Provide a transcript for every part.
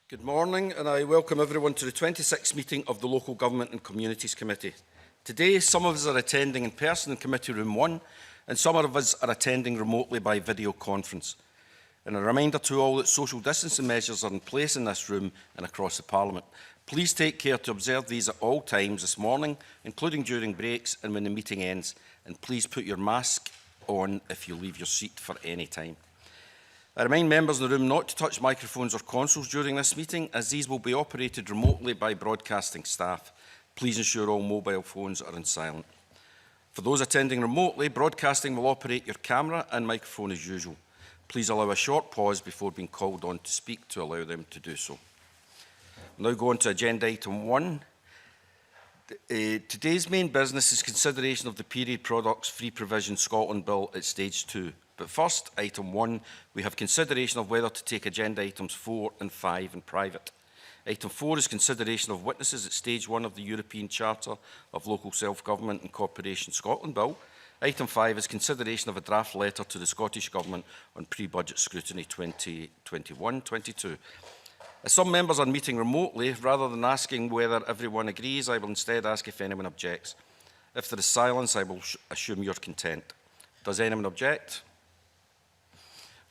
Good morning, and I welcome everyone to the 26th meeting of the Local Government and Communities Committee. Today, some of us are attending in person in Committee Room 1, and some of us are attending remotely by video conference. And a reminder to all that social distancing measures are in place in this room and across the Parliament. Please take care to observe these at all times this morning, including during breaks and when the meeting ends. And please put your mask on if you leave your seat for any time. I remind members in the room not to touch microphones or consoles during this meeting, as these will be operated remotely by broadcasting staff. Please ensure all mobile phones are on silent. For those attending remotely, broadcasting will operate your camera and microphone as usual. Please allow a short pause before being called on to speak to allow them to do so. We'll now go on to agenda item 1. Today's main business is consideration of the Period Products Free Provision Scotland Bill at Stage 2. But first, item 1, we have consideration of whether to take agenda items 4 and 5 in private. Item 4 is consideration of witnesses at Stage 1 of the European Charter of Local Self-Government and Cooperation Scotland Bill. Item 5 is consideration of a draft letter to the Scottish Government on pre-budget scrutiny 2021-22. As some members are meeting remotely, rather than asking whether everyone agrees, I will instead ask if anyone objects. If there is silence, I will assume you're content. Does anyone object?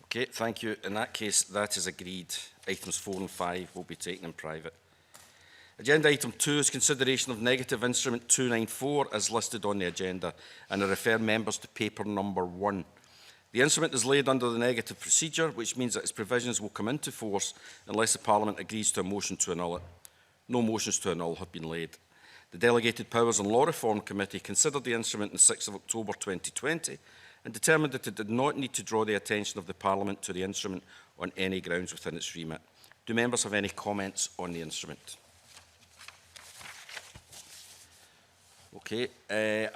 Okay, thank you. In that case, that is agreed. Items 4 and 5 will be taken in private. Agenda item 2 is consideration of negative instrument 294 as listed on the agenda, and I refer members to paper number 1. The instrument is laid under the negative procedure, which means that its provisions will come into force unless the Parliament agrees to a motion to annul it. No motions to annul have been laid. The Delegated Powers and Law Reform Committee considered the instrument on the 6th of October 2020 and determined that it did not need to draw the attention of the Parliament to the instrument on any grounds within its remit. Do members have any comments on the instrument? Okay,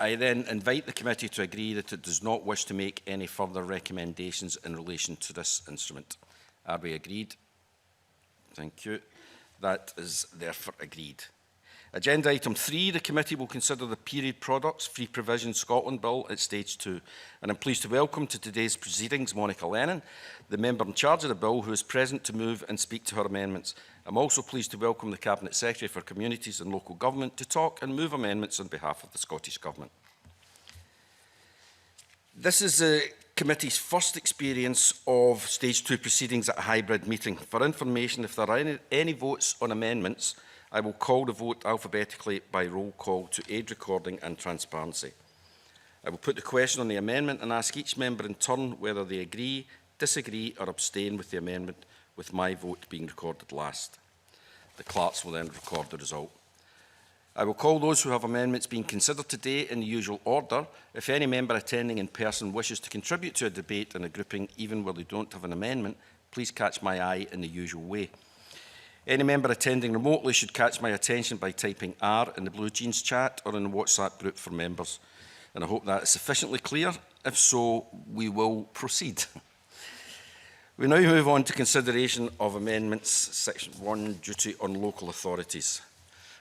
I then invite the committee to agree that it does not wish to make any further recommendations in relation to this instrument. Are we agreed? Thank you. That is therefore agreed. Agenda item 3, the committee will consider the Period Products Free Provision Scotland Bill at Stage 2. And I'm pleased to welcome to today's proceedings Monica Lennon, the member in charge of the bill, who is present to move and speak to her amendments. I'm also pleased to welcome the Cabinet Secretary for Communities and Local Government to talk and move amendments on behalf of the Scottish Government. This is the committee's first experience of Stage 2 proceedings at a hybrid meeting. For information, if there are any votes on amendments, I will call the vote alphabetically by roll call to aid recording and transparency. I will put the question on the amendment and ask each member in turn whether they agree, disagree or abstain with the amendment, with my vote being recorded last. The clerks will then record the result. I will call those who have amendments being considered today in the usual order. If any member attending in person wishes to contribute to a debate in a grouping, even where they don't have an amendment, please catch my eye in the usual way. Any member attending remotely should catch my attention by typing R in the Blue Jeans chat or in the WhatsApp group for members. And I hope that is sufficiently clear. If so, we will proceed. We now move on to consideration of amendments, section 1, duty on local authorities.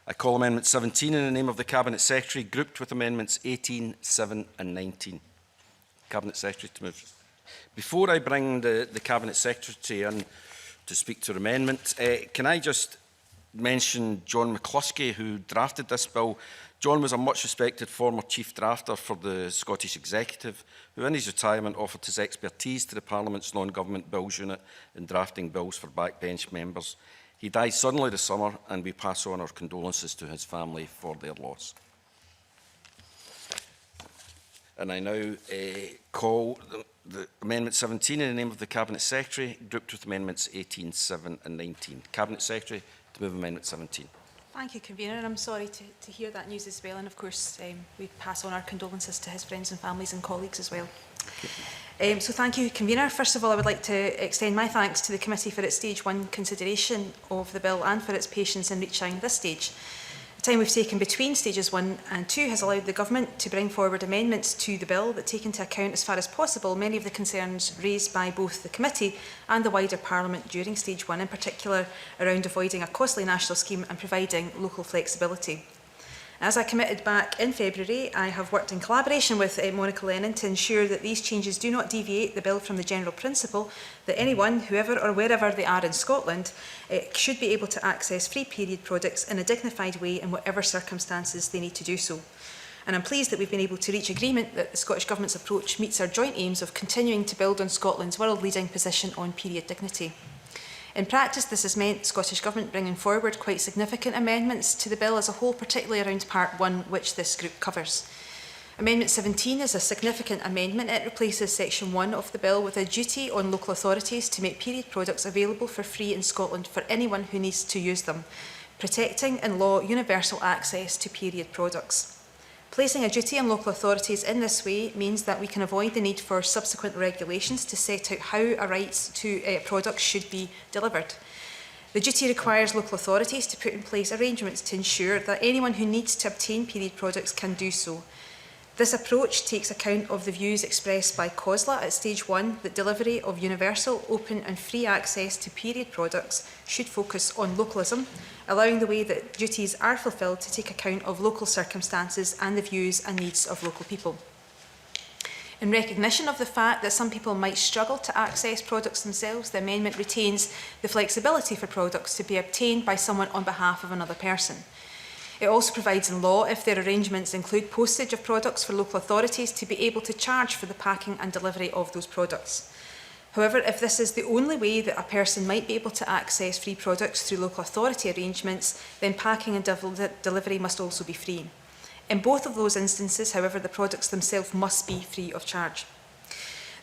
I call amendment 17 in the name of the Cabinet Secretary, grouped with amendments 18, 7 and 19. Cabinet Secretary to move. Before I bring the Cabinet Secretary in to speak to the amendment, can I just mention John McCluskey, who drafted this bill. John was a much respected former chief drafter for the Scottish Executive, who in his retirement offered his expertise to the Parliament's non-government bills unit in drafting bills for backbench members. He died suddenly this summer, and we pass on our condolences to his family for their loss. And I now call the Amendment 17 in the name of the Cabinet Secretary, grouped with Amendments 18, 7 and 19. Cabinet Secretary to move Amendment 17. Thank you, Convener, and I'm sorry to hear that news as well. And of course, we pass on our condolences to his friends and families and colleagues as well. So thank you, Convener. First of all, I would like to extend my thanks to the committee for its Stage 1 consideration of the bill and for its patience in reaching this stage. The time we've taken between stages 1 and 2 has allowed the Government to bring forward amendments to the bill that take into account as far as possible many of the concerns raised by both the committee and the wider Parliament during stage 1, in particular around avoiding a costly national scheme and providing local flexibility. As I committed back in February, I have worked in collaboration with Monica Lennon to ensure that these changes do not deviate the bill from the general principle that anyone, whoever or wherever they are in Scotland, should be able to access free period products in a dignified way in whatever circumstances they need to do so. And I'm pleased that we've been able to reach agreement that the Scottish Government's approach meets our joint aims of continuing to build on Scotland's world-leading position on period dignity. In practice, this has meant the Scottish Government bringing forward quite significant amendments to the bill as a whole, particularly around Part 1, which this group covers. Amendment 17 is a significant amendment. It replaces Section 1 of the bill with a duty on local authorities to make period products available for free in Scotland for anyone who needs to use them, protecting in law universal access to period products. Placing a duty on local authorities in this way means that we can avoid the need for subsequent regulations to set out how a right to products should be delivered. The duty requires local authorities to put in place arrangements to ensure that anyone who needs to obtain period products can do so. This approach takes account of the views expressed by COSLA at stage 1 that delivery of universal, open and free access to period products should focus on localism, allowing the way that duties are fulfilled to take account of local circumstances and the views and needs of local people. In recognition of the fact that some people might struggle to access products themselves, the amendment retains the flexibility for products to be obtained by someone on behalf of another person. It also provides in law, if their arrangements include postage of products, for local authorities to be able to charge for the packing and delivery of those products. However, if this is the only way that a person might be able to access free products through local authority arrangements, then packing and delivery must also be free. In both of those instances, however, the products themselves must be free of charge.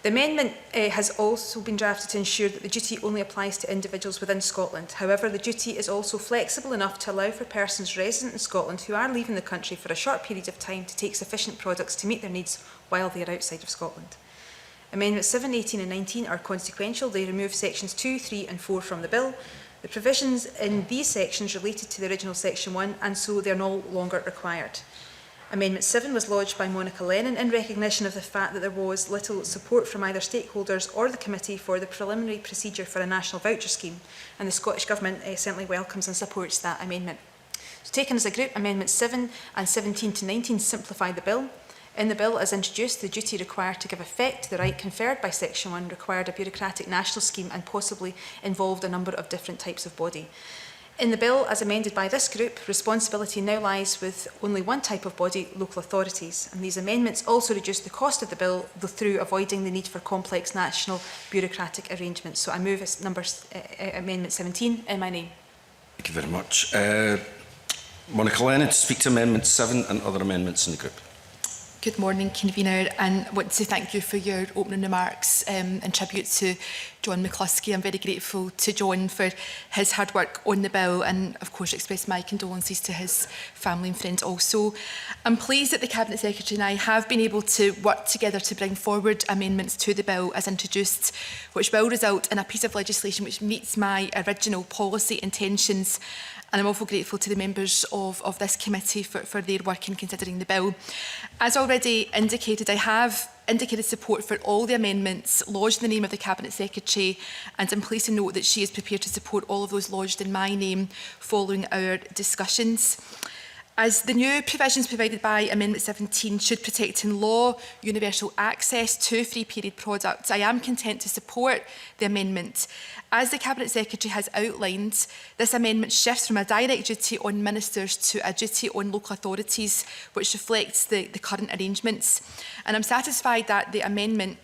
The amendment has also been drafted to ensure that the duty only applies to individuals within Scotland. However, the duty is also flexible enough to allow for persons resident in Scotland who are leaving the country for a short period of time to take sufficient products to meet their needs while they are outside of Scotland. Amendments 7, 18 and 19 are consequential. They remove sections 2, 3 and 4 from the bill. The provisions in these sections related to the original section 1 and so they are no longer required. Amendment 7 was lodged by Monica Lennon in recognition of the fact that there was little support from either stakeholders or the committee for the preliminary procedure for a national voucher scheme, and the Scottish Government certainly welcomes and supports that amendment. So taken as a group, Amendments 7 and 17 to 19 simplify the bill. In the bill as introduced, the duty required to give effect to the right conferred by Section 1 required a bureaucratic national scheme and possibly involved a number of different types of body. In the bill, as amended by this group, responsibility now lies with only one type of body, local authorities. And these amendments also reduce the cost of the bill through avoiding the need for complex national bureaucratic arrangements. So I move Amendment 17 in my name. Thank you very much. Monica Lennon to speak to Amendment 7 and other amendments in the group. Good morning, Convener, and I want to thank you for your opening remarks in tribute to John McCluskey. I'm very grateful to John for his hard work on the bill and, of course, express my condolences to his family and friends also. I'm pleased that the Cabinet Secretary and I have been able to work together to bring forward amendments to the bill as introduced, which will result in a piece of legislation which meets my original policy intentions. And I'm also grateful to the members of this committee for their work in considering the bill. As already indicated, I have indicated support for all the amendments lodged in the name of the Cabinet Secretary, and I'm pleased to note that she is prepared to support all of those lodged in my name following our discussions. As the new provisions provided by Amendment 17 should protect in law universal access to free period products, I am content to support the amendment. As the Cabinet Secretary has outlined, this amendment shifts from a direct duty on ministers to a duty on local authorities, which reflects the current arrangements. And I'm satisfied that the amendment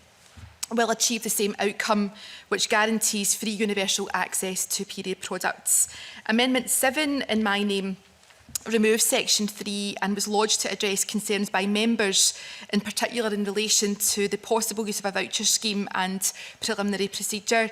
will achieve the same outcome, which guarantees free universal access to period products. Amendment 7 in my name removed Section 3 and was lodged to address concerns by members, in particular in relation to the possible use of a voucher scheme and preliminary procedure.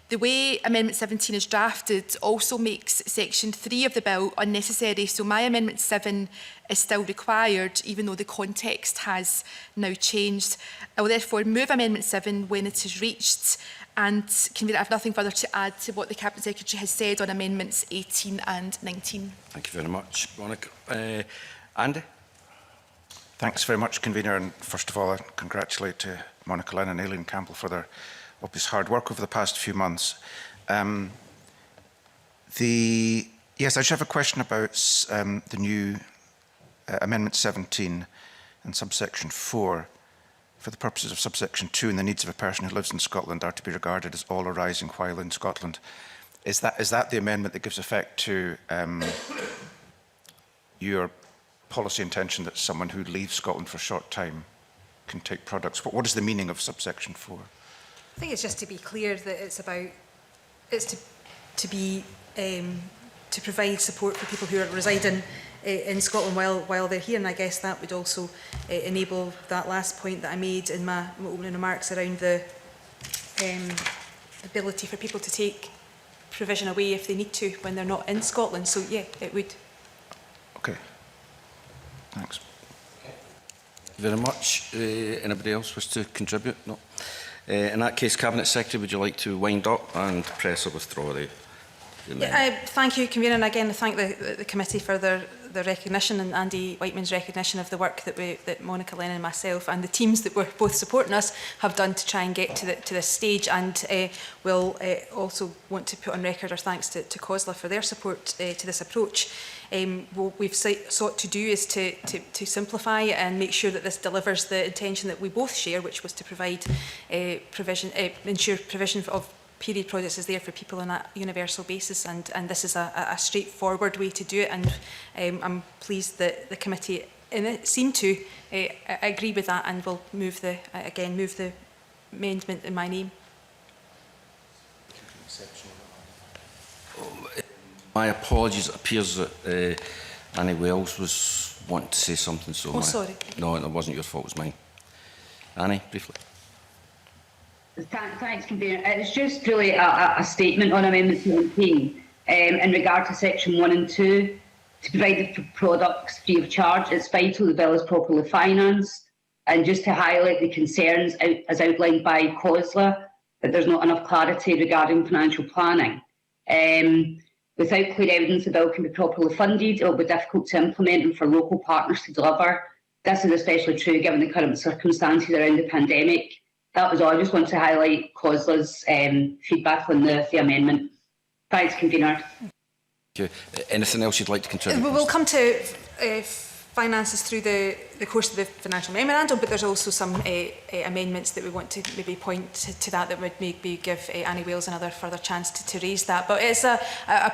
The way Amendment 17 is drafted also makes Section 3 of the bill unnecessary, so my Amendment 7 is still required, even though the context has now changed. I will therefore move Amendment 7 when it is reached, and I have nothing further to add to what the Cabinet Secretary has said on Amendments 18 and 19. Thank you very much, Monica. Andy? Thanks very much, Convener, and first of all, I congratulate Monica Lennon and Aileen Campbell for their obvious hard work over the past few months. Yes, I just have a question about the new Amendment 17 and subsection 4, for the purposes of subsection 2, and the needs of a person who lives in Scotland are to be regarded as all arising while in Scotland. Is that the amendment that gives effect to your policy intention that someone who leaves Scotland for a short time can take products? What is the meaning of subsection 4? I think it's just to be clear that it's to provide support for people who are residing in Scotland while they're here, and I guess that would also enable that last point that I made in my opening remarks around the ability for people to take provision away if they need to when they're not in Scotland. So yeah, it would. Okay. Thanks. Thank you very much. Anybody else wish to contribute? No. In that case, Cabinet Secretary, would you like to wind up and press or withdraw the amendment? Thank you, Convener, and again thank the committee for their recognition and Andy Whiteman's recognition of the work that Monica Lennon and myself and the teams that were both supporting us have done to try and get to this stage, and we'll also want to put on record our thanks to COSLA for their support to this approach. What we've sought to do is to simplify and make sure that this delivers the intention that we both share, which was to provide ensure provision of period products is there for people on a universal basis, and this is a straightforward way to do it, and I'm pleased that the committee seem to agree with that, and will move the amendment in my name. My apologies. It appears that Annie Wells was wanting to say something. So sorry. No, it wasn't your fault. It was mine. Annie, briefly. Thanks, Convener. It's just really a statement on Amendment 17 in regard to Section 1 and 2 to provide the products free of charge. It's vital the bill is properly financed, and just to highlight the concerns as outlined by COSLA that there's not enough clarity regarding financial planning. Without clear evidence the bill can be properly funded, it will be difficult to implement and for local partners to deliver. This is especially true given the current circumstances around the pandemic. That was all. I just want to highlight COSLA's feedback on the amendment. Thanks, Convener. Thank you. Anything else you'd like to contribute? We'll come to finances through the course of the financial memorandum, but there's also some amendments that we want to maybe point to that would maybe give Annie Wales another further chance to raise that. But it's a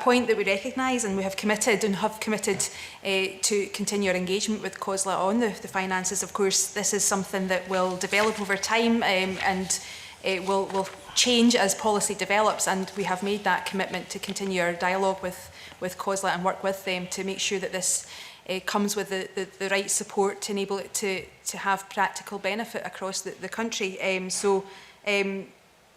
point that we recognise, and we have committed to continue our engagement with COSLA on the finances. Of course, this is something that will develop over time and will change as policy develops, and we have made that commitment to continue our dialogue with COSLA and work with them to make sure that this comes with the right support to enable it to have practical benefit across the country.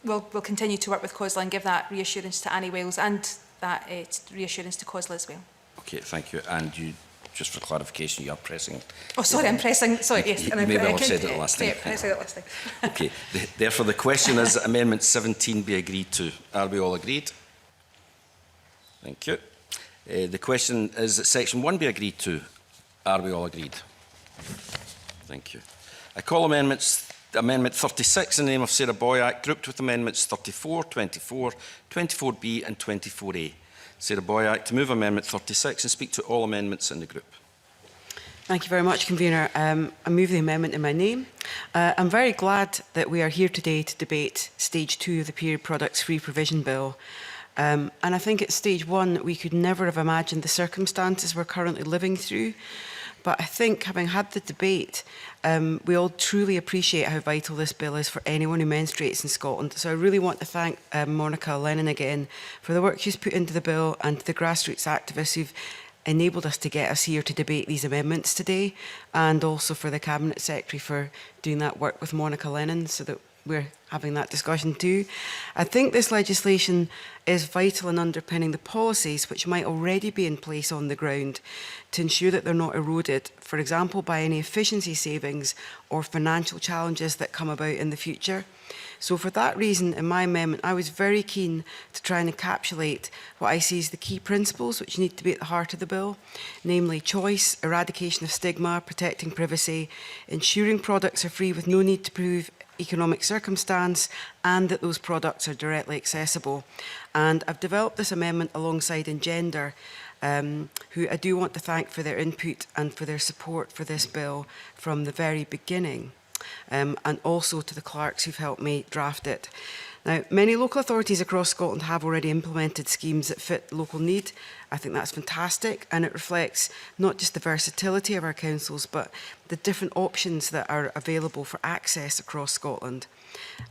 We'll continue to work with COSLA and give that reassurance to Annie Wales and that reassurance to COSLA as well. Okay, thank you. And you, just for clarification, you are pressing. Oh, sorry, I'm pressing. Sorry, yes. You may well have said it last time. Yeah, I said it last time. Okay. Therefore, the question is Amendment 17 be agreed to. Are we all agreed? Thank you. The question is that Section 1 be agreed to. Are we all agreed? Thank you. I call Amendment 36 in the name of Sarah Boyack, grouped with Amendments 34, 24, 24B and 24A. Sarah Boyack to move Amendment 36 and speak to all amendments in the group. Thank you very much, Convener. I move the amendment in my name. I'm very glad that we are here today to debate Stage 2 of the Period Products Free Provision Bill. And I think at Stage 1 we could never have imagined the circumstances we're currently living through. But I think, having had the debate, we all truly appreciate how vital this bill is for anyone who menstruates in Scotland. So I really want to thank Monica Lennon again for the work she's put into the bill, and the grassroots activists who've enabled us to get us here to debate these amendments today, and also for the Cabinet Secretary for doing that work with Monica Lennon so that we're having that discussion too. I think this legislation is vital in underpinning the policies which might already be in place on the ground to ensure that they're not eroded, for example, by any efficiency savings or financial challenges that come about in the future. So for that reason, in my amendment, I was very keen to try and encapsulate what I see as the key principles which need to be at the heart of the bill, namely choice, eradication of stigma, protecting privacy, ensuring products are free with no need to prove economic circumstance and that those products are directly accessible. And I've developed this amendment alongside Engender, who I do want to thank for their input and for their support for this bill from the very beginning, and also to the clerks who've helped me draft it. Now, many local authorities across Scotland have already implemented schemes that fit local need. I think that's fantastic, and it reflects not just the versatility of our councils, but the different options that are available for access across Scotland.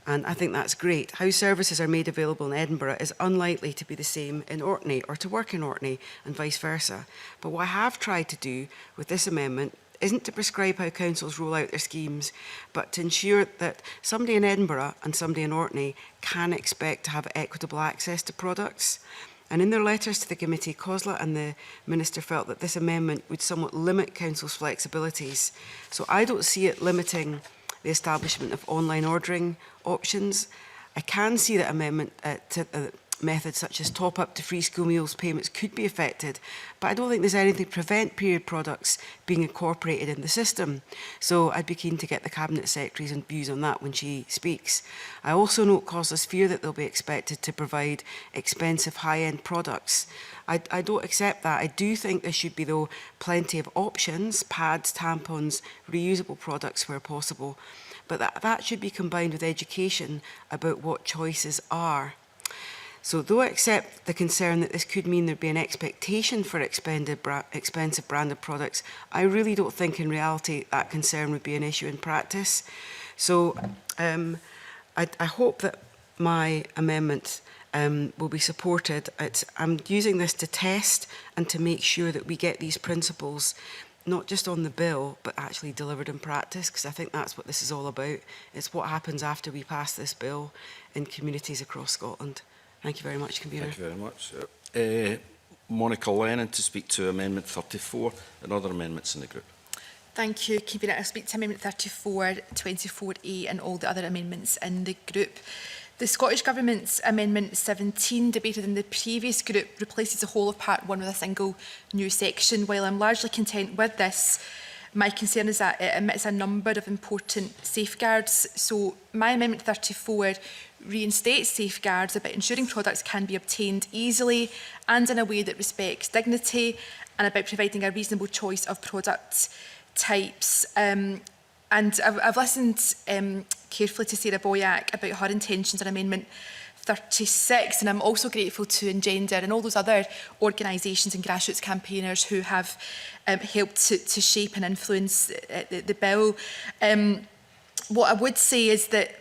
And I think that's great. How services are made available in Edinburgh is unlikely to be the same in Orkney or to work in Orkney and vice versa. But what I have tried to do with this amendment isn't to prescribe how councils roll out their schemes, but to ensure that somebody in Edinburgh and somebody in Orkney can expect to have equitable access to products. And in their letters to the committee, COSLA and the Minister felt that this amendment would somewhat limit councils' flexibilities. So I don't see it limiting the establishment of online ordering options. I can see that amendment methods such as top-up to free school meals payments could be affected, but I don't think there's anything to prevent period products being incorporated in the system. So I'd be keen to get the Cabinet Secretary's views on that when she speaks. I also note COSLA's fear that they'll be expected to provide expensive high-end products. I don't accept that. I do think there should be, though, plenty of options, pads, tampons, reusable products where possible, but that should be combined with education about what choices are. So though I accept the concern that this could mean there'd be an expectation for expensive branded products, I really don't think in reality that concern would be an issue in practice. So I hope that my amendment will be supported. I'm using this to test and to make sure that we get these principles not just on the bill, but actually delivered in practice, because I think that's what this is all about. It's what happens after we pass this bill in communities across Scotland. Thank you very much, Convener. Thank you very much. Monica Lennon to speak to Amendment 34 and other amendments in the group. Thank you, Convener. I'll speak to Amendment 34, 24A and all the other amendments in the group. The Scottish Government's Amendment 17, debated in the previous group, replaces the whole of Part 1 with a single new section. While I'm largely content with this, my concern is that it omits a number of important safeguards. So my Amendment 34 reinstates safeguards about ensuring products can be obtained easily and in a way that respects dignity, and about providing a reasonable choice of product types. And I've listened carefully to Sarah Boyack about her intentions on Amendment 36, and I'm also grateful to Engender and all those other organisations and grassroots campaigners who have helped to shape and influence the bill. What I would say is that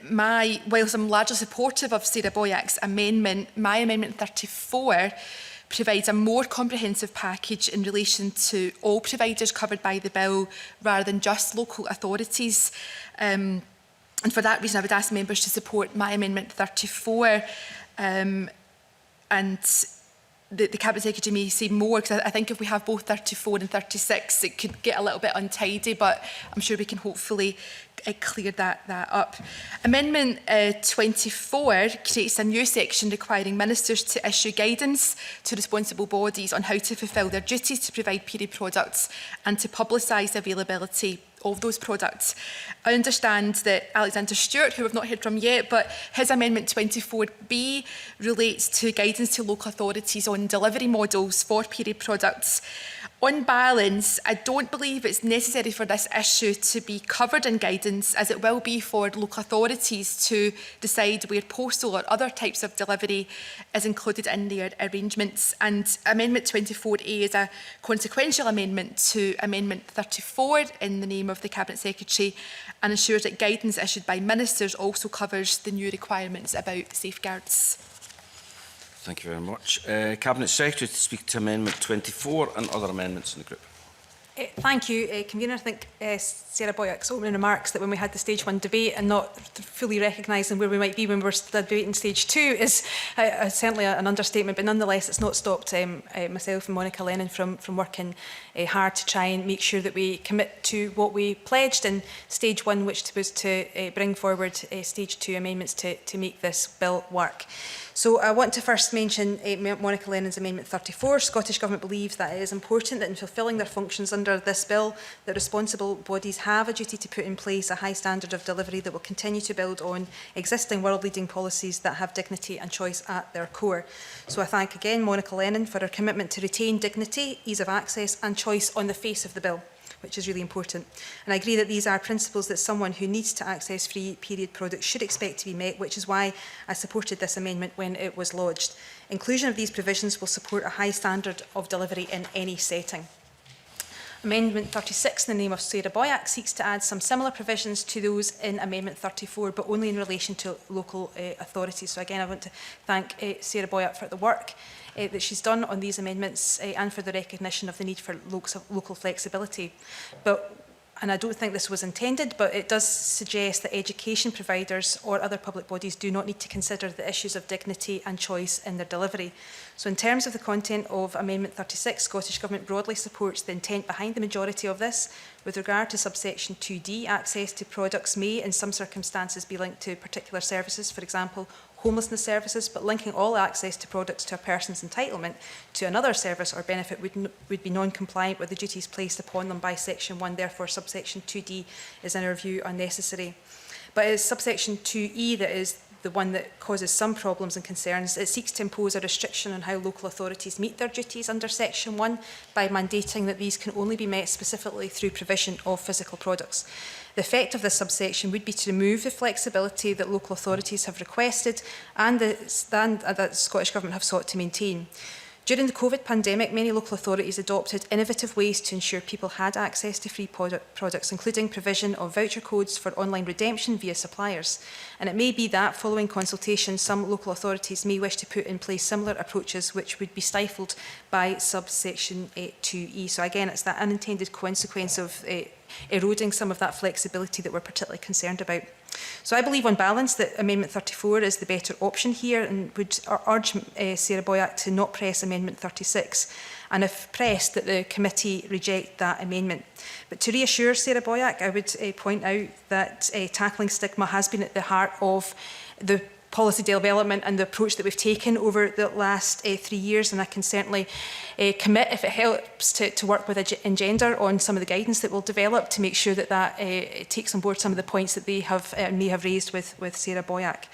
whilst I'm largely supportive of Sarah Boyack's amendment, my Amendment 34 provides a more comprehensive package in relation to all providers covered by the bill rather than just local authorities. And for that reason, I would ask members to support my Amendment 34. And the Cabinet Secretary may say more, because I think if we have both 34 and 36, it could get a little bit untidy, but I'm sure we can hopefully clear that up. Amendment 24 creates a new section requiring ministers to issue guidance to responsible bodies on how to fulfil their duties to provide period products and to publicise the availability of those products. I understand that Alexander Stewart, who we've not heard from yet, but his Amendment 24B relates to guidance to local authorities on delivery models for period products. On balance, I don't believe it's necessary for this issue to be covered in guidance, as it will be for local authorities to decide where postal or other types of delivery is included in their arrangements. And Amendment 24A is a consequential amendment to Amendment 34 in the name of the Cabinet Secretary, and ensures that guidance issued by ministers also covers the new requirements about safeguards. Thank you very much. Cabinet Secretary to speak to Amendment 24 and other amendments in the group. Thank you, Convener. I think Sarah Boyack's opening remarks that when we had the Stage 1 debate and not fully recognising where we might be when we're debating Stage 2 is certainly an understatement, but nonetheless it's not stopped myself and Monica Lennon from working hard to try and make sure that we commit to what we pledged in Stage 1, which was to bring forward Stage 2 amendments to make this bill work. So I want to first mention Monica Lennon's Amendment 34. Scottish Government believes that it is important that in fulfilling their functions under this bill, that responsible bodies have a duty to put in place a high standard of delivery that will continue to build on existing world-leading policies that have dignity and choice at their core. So I thank again Monica Lennon for her commitment to retain dignity, ease of access and choice on the face of the bill, which is really important. And I agree that these are principles that someone who needs to access free period products should expect to be met, which is why I supported this amendment when it was lodged. Inclusion of these provisions will support a high standard of delivery in any setting. Amendment 36 in the name of Sarah Boyack seeks to add some similar provisions to those in Amendment 34, but only in relation to local authorities. So again, I want to thank Sarah Boyack for the work that she's done on these amendments and for the recognition of the need for local flexibility. And I don't think this was intended, but it does suggest that education providers or other public bodies do not need to consider the issues of dignity and choice in their delivery. So in terms of the content of Amendment 36, Scottish Government broadly supports the intent behind the majority of this. With regard to subsection 2D, access to products may in some circumstances be linked to particular services, for example, homelessness services, but linking all access to products to a person's entitlement to another service or benefit would be non-compliant with the duties placed upon them by Section 1. Therefore, subsection 2D is, in our view, unnecessary. But it is subsection 2E that is the one that causes some problems and concerns. It seeks to impose a restriction on how local authorities meet their duties under Section 1 by mandating that these can only be met specifically through provision of physical products. The effect of this subsection would be to remove the flexibility that local authorities have requested and that the Scottish Government have sought to maintain. During the COVID pandemic, many local authorities adopted innovative ways to ensure people had access to free products, including provision of voucher codes for online redemption via suppliers. And it may be that, following consultation, some local authorities may wish to put in place similar approaches which would be stifled by subsection 2E. So again, it's that unintended consequence of eroding some of that flexibility that we're particularly concerned about. So I believe on balance that Amendment 34 is the better option here and would urge Sarah Boyack to not press Amendment 36 and if pressed that the committee reject that amendment. But to reassure Sarah Boyack, I would point out that tackling stigma has been at the heart of the policy development and the approach that we've taken over the last 3 years, and I can certainly commit, if it helps, to work with Engender on some of the guidance that we'll develop to make sure that it takes on board some of the points that they have may have raised with Sarah Boyack.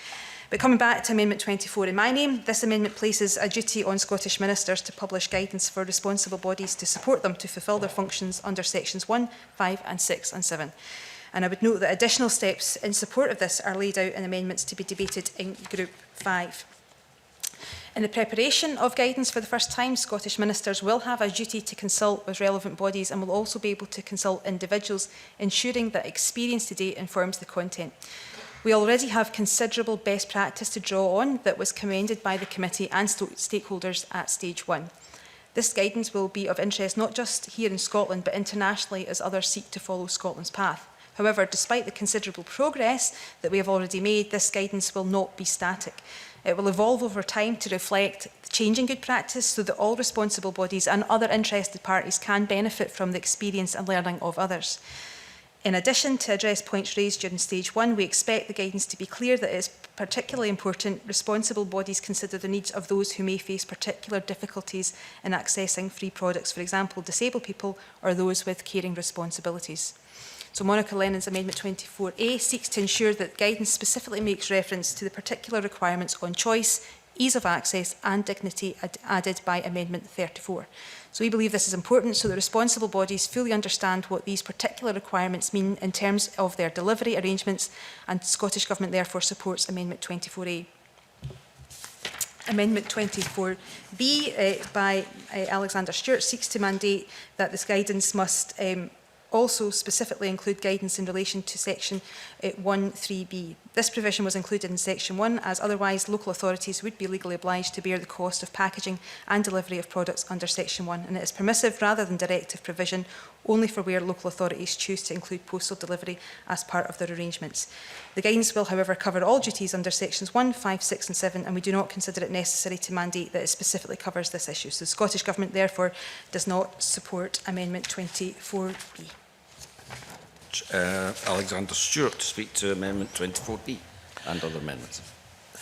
But coming back to Amendment 24 in my name, this amendment places a duty on Scottish ministers to publish guidance for responsible bodies to support them to fulfil their functions under sections 1, 5 and 6 and 7. And I would note that additional steps in support of this are laid out in amendments to be debated in Group 5. In the preparation of guidance for the first time, Scottish ministers will have a duty to consult with relevant bodies and will also be able to consult individuals, ensuring that experience to date informs the content. We already have considerable best practice to draw on that was commended by the committee and stakeholders at stage 1. This guidance will be of interest not just here in Scotland, but internationally as others seek to follow Scotland's path. However, despite the considerable progress that we have already made, this guidance will not be static. It will evolve over time to reflect the changing good practice so that all responsible bodies and other interested parties can benefit from the experience and learning of others. In addition to address points raised during stage 1, we expect the guidance to be clear that it is particularly important responsible bodies consider the needs of those who may face particular difficulties in accessing free products, for example, disabled people or those with caring responsibilities. So Monica Lennon's Amendment 24A seeks to ensure that guidance specifically makes reference to the particular requirements on choice, ease of access and dignity added by Amendment 34. So we believe this is important so that responsible bodies fully understand what these particular requirements mean in terms of their delivery arrangements, and Scottish Government therefore supports Amendment 24A. Amendment 24B by Alexander Stewart seeks to mandate that this guidance must also specifically include guidance in relation to section 1.3b. This provision was included in section 1 as otherwise local authorities would be legally obliged to bear the cost of packaging and delivery of products under section 1, and it is permissive rather than directive provision only for where local authorities choose to include postal delivery as part of their arrangements. The guidance will, however, cover all duties under sections 1, 5, 6 and 7, and we do not consider it necessary to mandate that it specifically covers this issue. So the Scottish Government therefore does not support Amendment 24B. Alexander Stewart to speak to Amendment 24B and other amendments.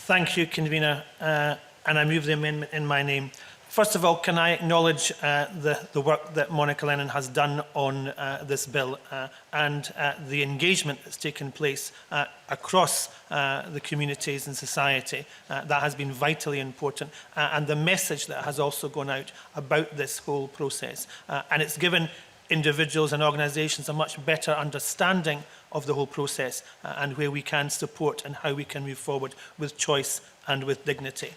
Thank you, Convener, and I move the amendment in my name. First of all, can I acknowledge the work that Monica Lennon has done on this bill and the engagement that's taken place across the communities and society. That has been vitally important, and the message that has also gone out about this whole process. And it's given individuals and organisations a much better understanding of the whole process and where we can support and how we can move forward with choice and with dignity.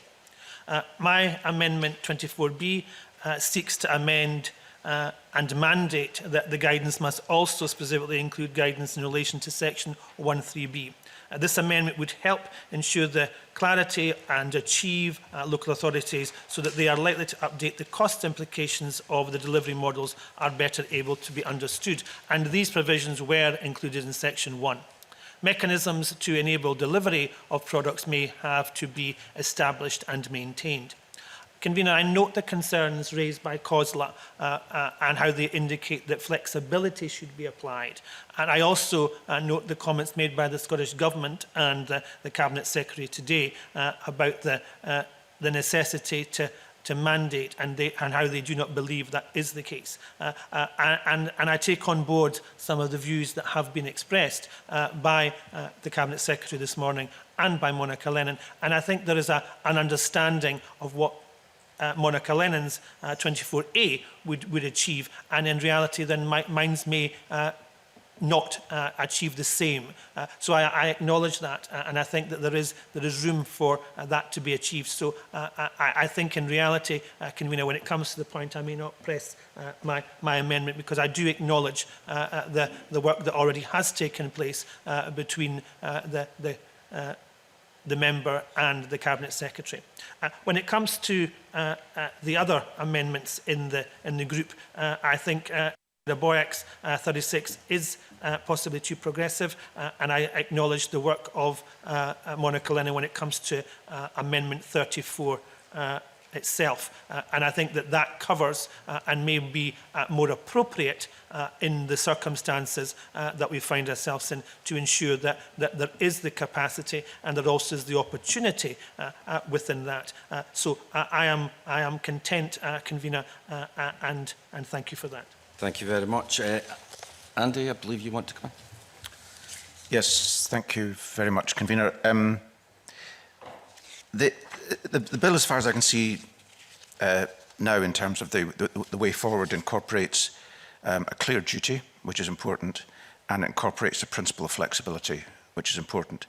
My amendment 24B seeks to amend and mandate that the guidance must also specifically include guidance in relation to section 13B. This amendment would help ensure the clarity and achieve local authorities so that they are likely to update the cost implications of the delivery models are better able to be understood. And these provisions were included in section 1. Mechanisms to enable delivery of products may have to be established and maintained. Convener, I note the concerns raised by COSLA and how they indicate that flexibility should be applied. And I also note the comments made by the Scottish Government and the Cabinet Secretary today about the necessity to mandate and how they do not believe that is the case. And I take on board some of the views that have been expressed by the Cabinet Secretary this morning and by Monica Lennon. And I think there is an understanding of what Monica Lennon's 24A would achieve, and in reality then mines may not achieve the same. So I acknowledge that, and I think that there is room for that to be achieved. So I think in reality, Convener, when it comes to the point, I may not press my amendment, because I do acknowledge the work that already has taken place between the member and the Cabinet Secretary. When it comes to the other amendments in the group, I think the Boyax 36 is possibly too progressive, and I acknowledge the work of Monica Lennon when it comes to Amendment 34 itself. And I think that covers and may be more appropriate in the circumstances that we find ourselves in, to ensure that there is the capacity and there also is the opportunity within that. So I am content, Convener, and thank you for that. Thank you very much. Andy, I believe you want to come in. Yes, thank you very much, Convener. The bill, as far as I can see now, in terms of the way forward, incorporates a clear duty, which is important, and incorporates the principle of flexibility, which is important,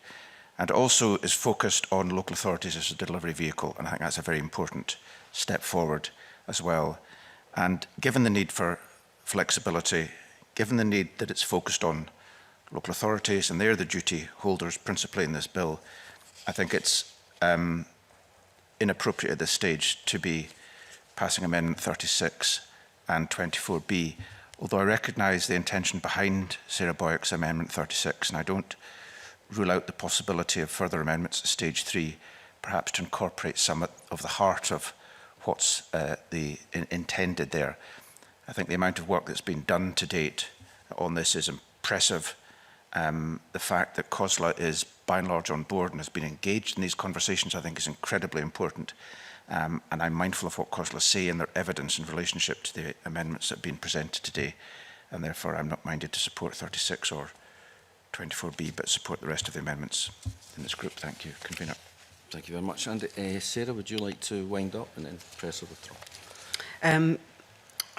and also is focused on local authorities as a delivery vehicle, and I think that's a very important step forward as well. And given the need for flexibility, given the need that it's focused on local authorities, and they're the duty holders principally in this bill, I think it's inappropriate at this stage to be passing Amendment 36 and 24B, although I recognise the intention behind Sarah Boyack's Amendment 36, and I don't rule out the possibility of further amendments at stage 3, perhaps to incorporate some of the heart of what's intended there. I think the amount of work that's been done to date on this is impressive. The fact that COSLA is by and large on board and has been engaged in these conversations, I think, is incredibly important. And I'm mindful of what COSLA say in their evidence in relationship to the amendments that have been presented today. And therefore, I'm not minded to support 36 or 24B, but support the rest of the amendments in this group. Thank you, Convener. Thank you very much. And Sarah, would you like to wind up and then press or withdraw?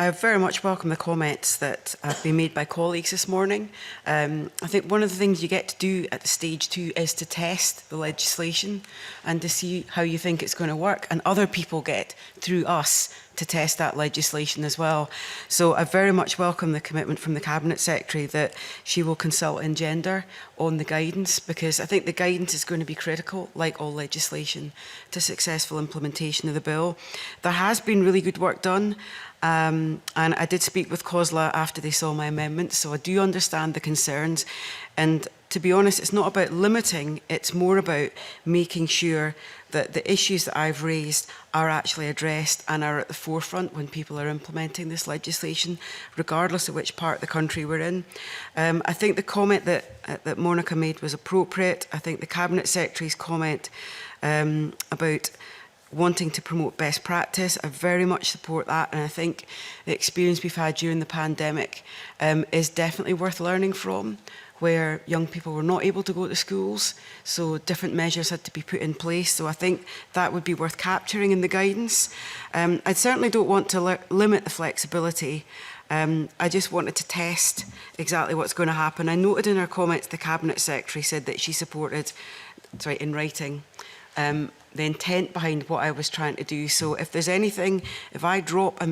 I very much welcome the comments that have been made by colleagues this morning. I think one of the things you get to do at stage 2 is to test the legislation and to see how you think it's going to work, and other people get, through us, to test that legislation as well. So I very much welcome the commitment from the Cabinet Secretary that she will consult Engender on the guidance, because I think the guidance is going to be critical, like all legislation, to successful implementation of the bill. There has been really good work done. And I did speak with COSLA after they saw my amendments, so I do understand the concerns. And to be honest, it's not about limiting, it's more about making sure that the issues that I've raised are actually addressed and are at the forefront when people are implementing this legislation, regardless of which part of the country we're in. I think the comment that Monica made was appropriate. I think the Cabinet Secretary's comment about wanting to promote best practice. I very much support that, and I think the experience we've had during the pandemic is definitely worth learning from, where young people were not able to go to schools, so different measures had to be put in place. So I think that would be worth capturing in the guidance. I certainly don't want to limit the flexibility. I just wanted to test exactly what's going to happen. I noted in her comments the Cabinet Secretary said that she supported, in writing, the intent behind what I was trying to do. So if there's anything, if I drop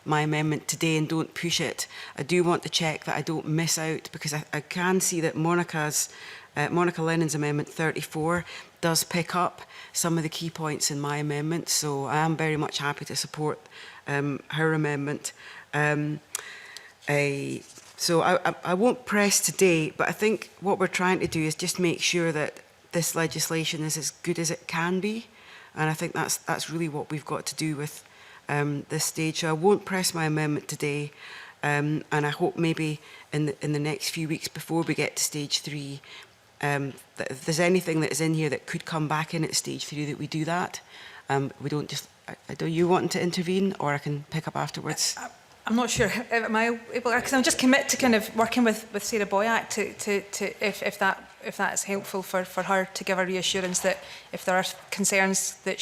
my amendment today and don't push it, I do want to check that I don't miss out, because I can see that Monica Lennon's amendment 34 does pick up some of the key points in my amendment. So I am very much happy to support her amendment. So I won't press today, but I think what we're trying to do is just make sure that this legislation is as good as it can be, and I think that's really what we've got to do with this stage. So I won't press my amendment today, and I hope maybe in the next few weeks before we get to stage 3, that if there's anything that is in here that could come back in at stage 3, that we do that. We don't just. Do you want to intervene, or I can pick up afterwards? I'm not sure. Am I able? Because I'm just commit to kind of working with Sarah Boyack to if that is helpful for her, to give her reassurance that if there are concerns that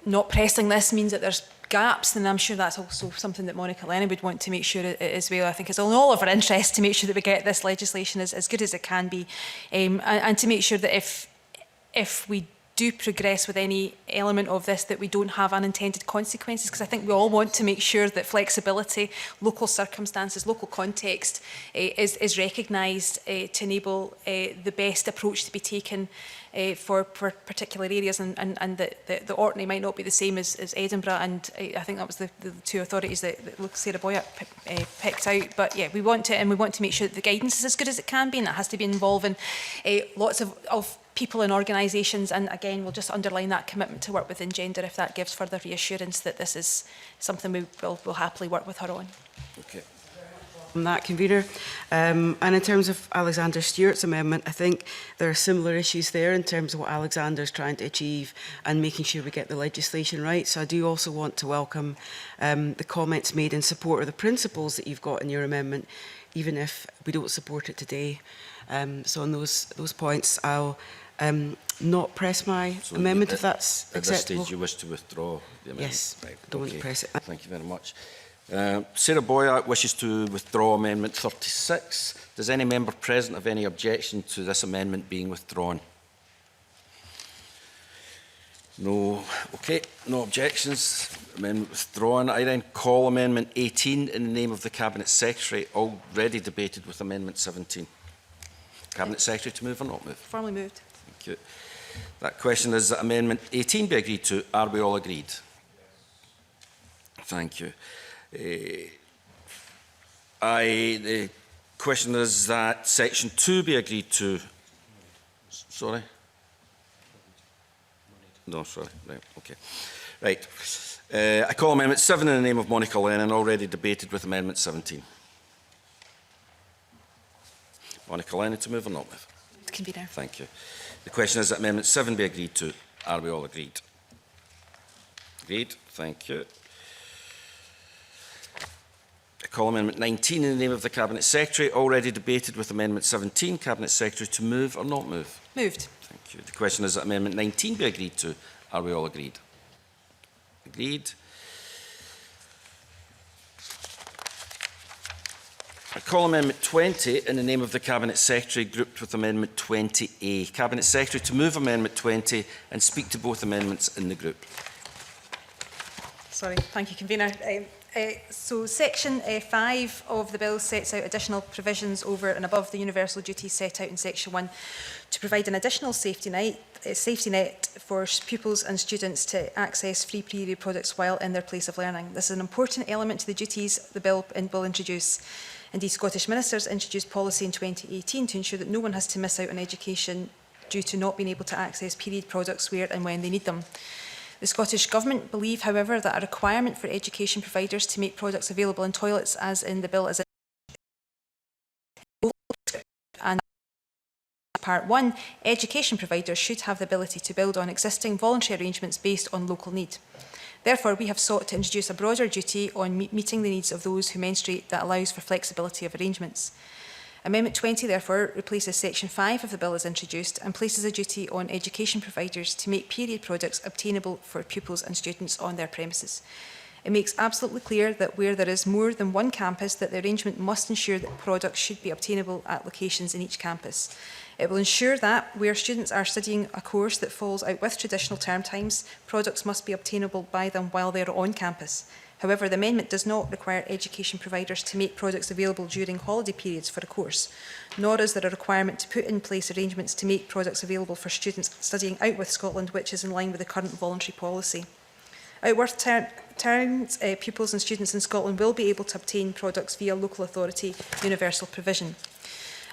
not pressing this means that there's gaps, then I'm sure that's also something that Monica Lennon would want to make sure it as well. I think it's in all of our interest to make sure that we get this legislation as good as it can be, and to make sure that if we do progress with any element of this, that we don't have unintended consequences, because I think we all want to make sure that flexibility, local circumstances, local context is recognised to enable the best approach to be taken for particular areas, and that the Orkney might not be the same as Edinburgh, and I think that was the two authorities that Sarah Boyack picked out. But yeah, we want to make sure that the guidance is as good as it can be, and that has to be involving lots of people and organisations, and again we'll just underline that commitment to work within gender if that gives further reassurance that this is something we'll happily work with her on. Okay. On that, Convener. And in terms of Alexander Stewart's amendment, I think there are similar issues there in terms of what Alexander's trying to achieve and making sure we get the legislation right. So I do also want to welcome the comments made in support of the principles that you've got in your amendment, even if we don't support it today. So on those points, I'll not press my amendment, if that's acceptable. At this stage, you wish to withdraw the amendment? Yes, right. I don't want to press it. Thank you very much. Sarah Boyack wishes to withdraw Amendment 36. Does any member present have any objection to this amendment being withdrawn? No. Okay, no objections. Amendment withdrawn. I then call Amendment 18 in the name of the Cabinet Secretary, already debated with Amendment 17. Cabinet Secretary to move or not move? Formally moved. Thank you. That question is that Amendment 18 be agreed to. Are we all agreed? Thank you. The question is that Section 2 be agreed to. Sorry? No, sorry. Right, okay. Right. I call Amendment 7 in the name of Monica Lennon, already debated with Amendment 17. Monica Lennon to move or not move? Convener. Thank you. The question is that Amendment 7 be agreed to. Are we all agreed? Agreed. Thank you. I call Amendment 19 in the name of the Cabinet Secretary, already debated with Amendment 17. Cabinet Secretary to move or not move? Moved. Thank you. The question is that Amendment 19 be agreed to. Are we all agreed? Agreed. I call Amendment 20 in the name of the Cabinet Secretary, grouped with Amendment 20A. Cabinet Secretary to move Amendment 20 and speak to both amendments in the group. Sorry, thank you, Convener. So Section 5 of the bill sets out additional provisions over and above the universal duties set out in Section 1 to provide an additional safety net for pupils and students to access free pre-read products while in their place of learning. This is an important element to the duties the bill will introduce. Indeed, Scottish ministers introduced policy in 2018 to ensure that no one has to miss out on education due to not being able to access period products where and when they need them. The Scottish Government believe, however, that a requirement for education providers to make products available in toilets, as in the bill, is and Part 1, education providers should have the ability to build on existing voluntary arrangements based on local need. Therefore, we have sought to introduce a broader duty on meeting the needs of those who menstruate that allows for flexibility of arrangements. Amendment 20, therefore, replaces Section 5 of the bill as introduced and places a duty on education providers to make period products obtainable for pupils and students on their premises. It makes absolutely clear that where there is more than one campus, that the arrangement must ensure that products should be obtainable at locations in each campus. It will ensure that where students are studying a course that falls out with traditional term times, products must be obtainable by them while they are on campus. However, the amendment does not require education providers to make products available during holiday periods for a course, nor is there a requirement to put in place arrangements to make products available for students studying out with Scotland, which is in line with the current voluntary policy. Outworth towns, pupils and students in Scotland will be able to obtain products via local authority universal provision.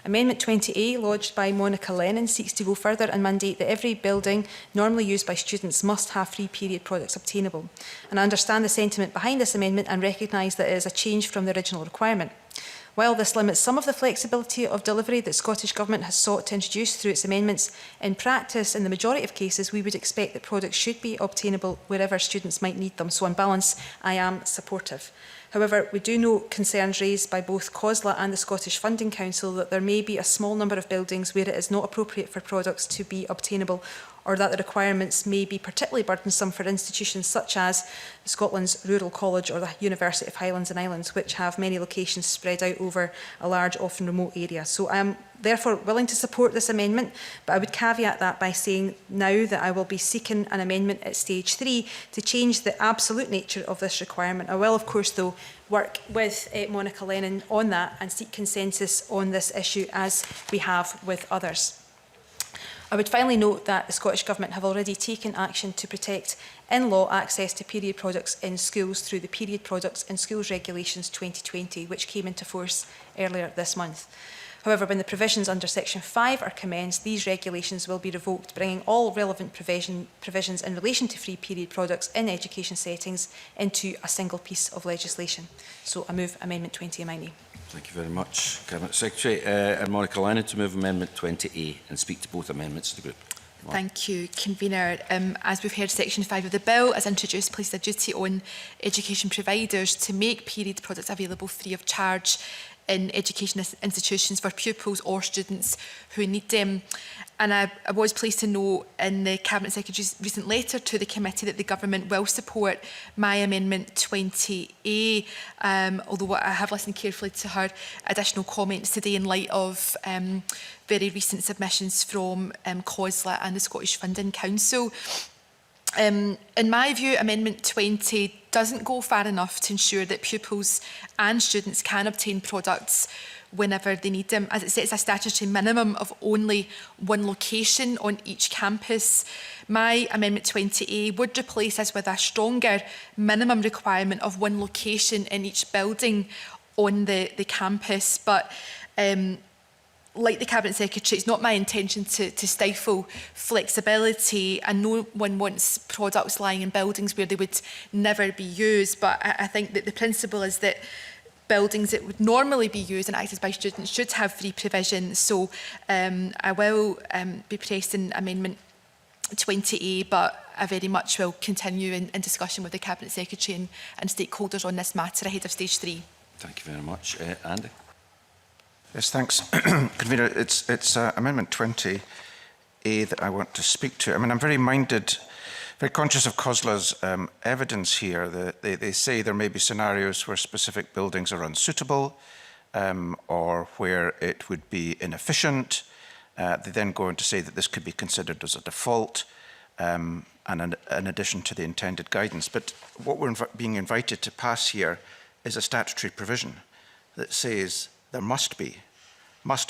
Amendment 20A, lodged by Monica Lennon, seeks to go further and mandate that every building normally used by students must have free period products obtainable. And I understand the sentiment behind this amendment and recognise that it is a change from the original requirement. While this limits some of the flexibility of delivery that Scottish Government has sought to introduce through its amendments, in practice, in the majority of cases, we would expect that products should be obtainable wherever students might need them. So on balance, I am supportive. However, we do note concerns raised by both COSLA and the Scottish Funding Council that there may be a small number of buildings where it is not appropriate for products to be obtainable, or that the requirements may be particularly burdensome for institutions such as Scotland's Rural College or the University of Highlands and Islands, which have many locations spread out over a large, often remote area. So I am therefore willing to support this amendment, but I would caveat that by saying now that I will be seeking an amendment at stage 3 to change the absolute nature of this requirement. I will, of course, though, work with Monica Lennon on that and seek consensus on this issue as we have with others. I would finally note that the Scottish Government have already taken action to protect in-law access to period products in schools through the Period Products in Schools Regulations 2020, which came into force earlier this month. However, when the provisions under Section 5 are commenced, these regulations will be revoked, bringing all relevant provisions in relation to free period products in education settings into a single piece of legislation. So I move Amendment 20 in my name. Thank you very much, Cabinet Secretary. And Monica Lennon to move Amendment 20A and speak to both amendments of the group. Thank you, Convener. As we've heard, Section 5 of the bill, as introduced, places a duty on education providers to make period products available free of charge in education institutions for pupils or students who need them. And I was pleased to note in the Cabinet Secretary's recent letter to the committee that the Government will support my Amendment 20A, although I have listened carefully to her additional comments today in light of very recent submissions from COSLA and the Scottish Funding Council. In my view, Amendment 20 doesn't go far enough to ensure that pupils and students can obtain products whenever they need them, as it sets a statutory minimum of only one location on each campus. My Amendment 20A would replace this with a stronger minimum requirement of one location in each building on the campus. But like the Cabinet Secretary, it's not my intention to stifle flexibility, and no one wants products lying in buildings where they would never be used. But I think that the principle is that buildings that would normally be used and accessed by students should have free provision. So I will be pressing Amendment 20A, but I very much will continue in discussion with the Cabinet Secretary and stakeholders on this matter ahead of stage 3. Thank you very much. Andy? Yes, thanks. Convener, it's Amendment 20A that I want to speak to. I mean, I'm very conscious of COSLA's evidence here. They say there may be scenarios where specific buildings are unsuitable or where it would be inefficient. They then go on to say that this could be considered as a default and in addition to the intended guidance. But what we're being invited to pass here is a statutory provision that says there must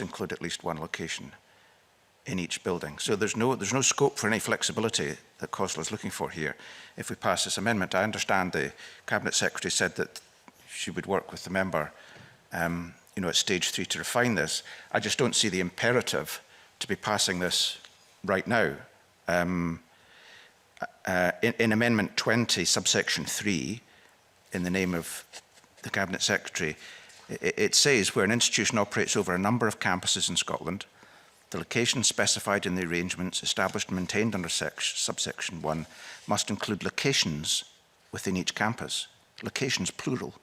include at least one location in each building. So there's no scope for any flexibility that COSLA is looking for here if we pass this amendment. I understand the Cabinet Secretary said that she would work with the member at stage 3 to refine this. I just don't see the imperative to be passing this right now. In Amendment 20, subsection 3, in the name of the Cabinet Secretary, it says where an institution operates over a number of campuses in Scotland, The locations specified in the arrangements established and maintained under subsection 1 must include locations within each campus. Locations, plural.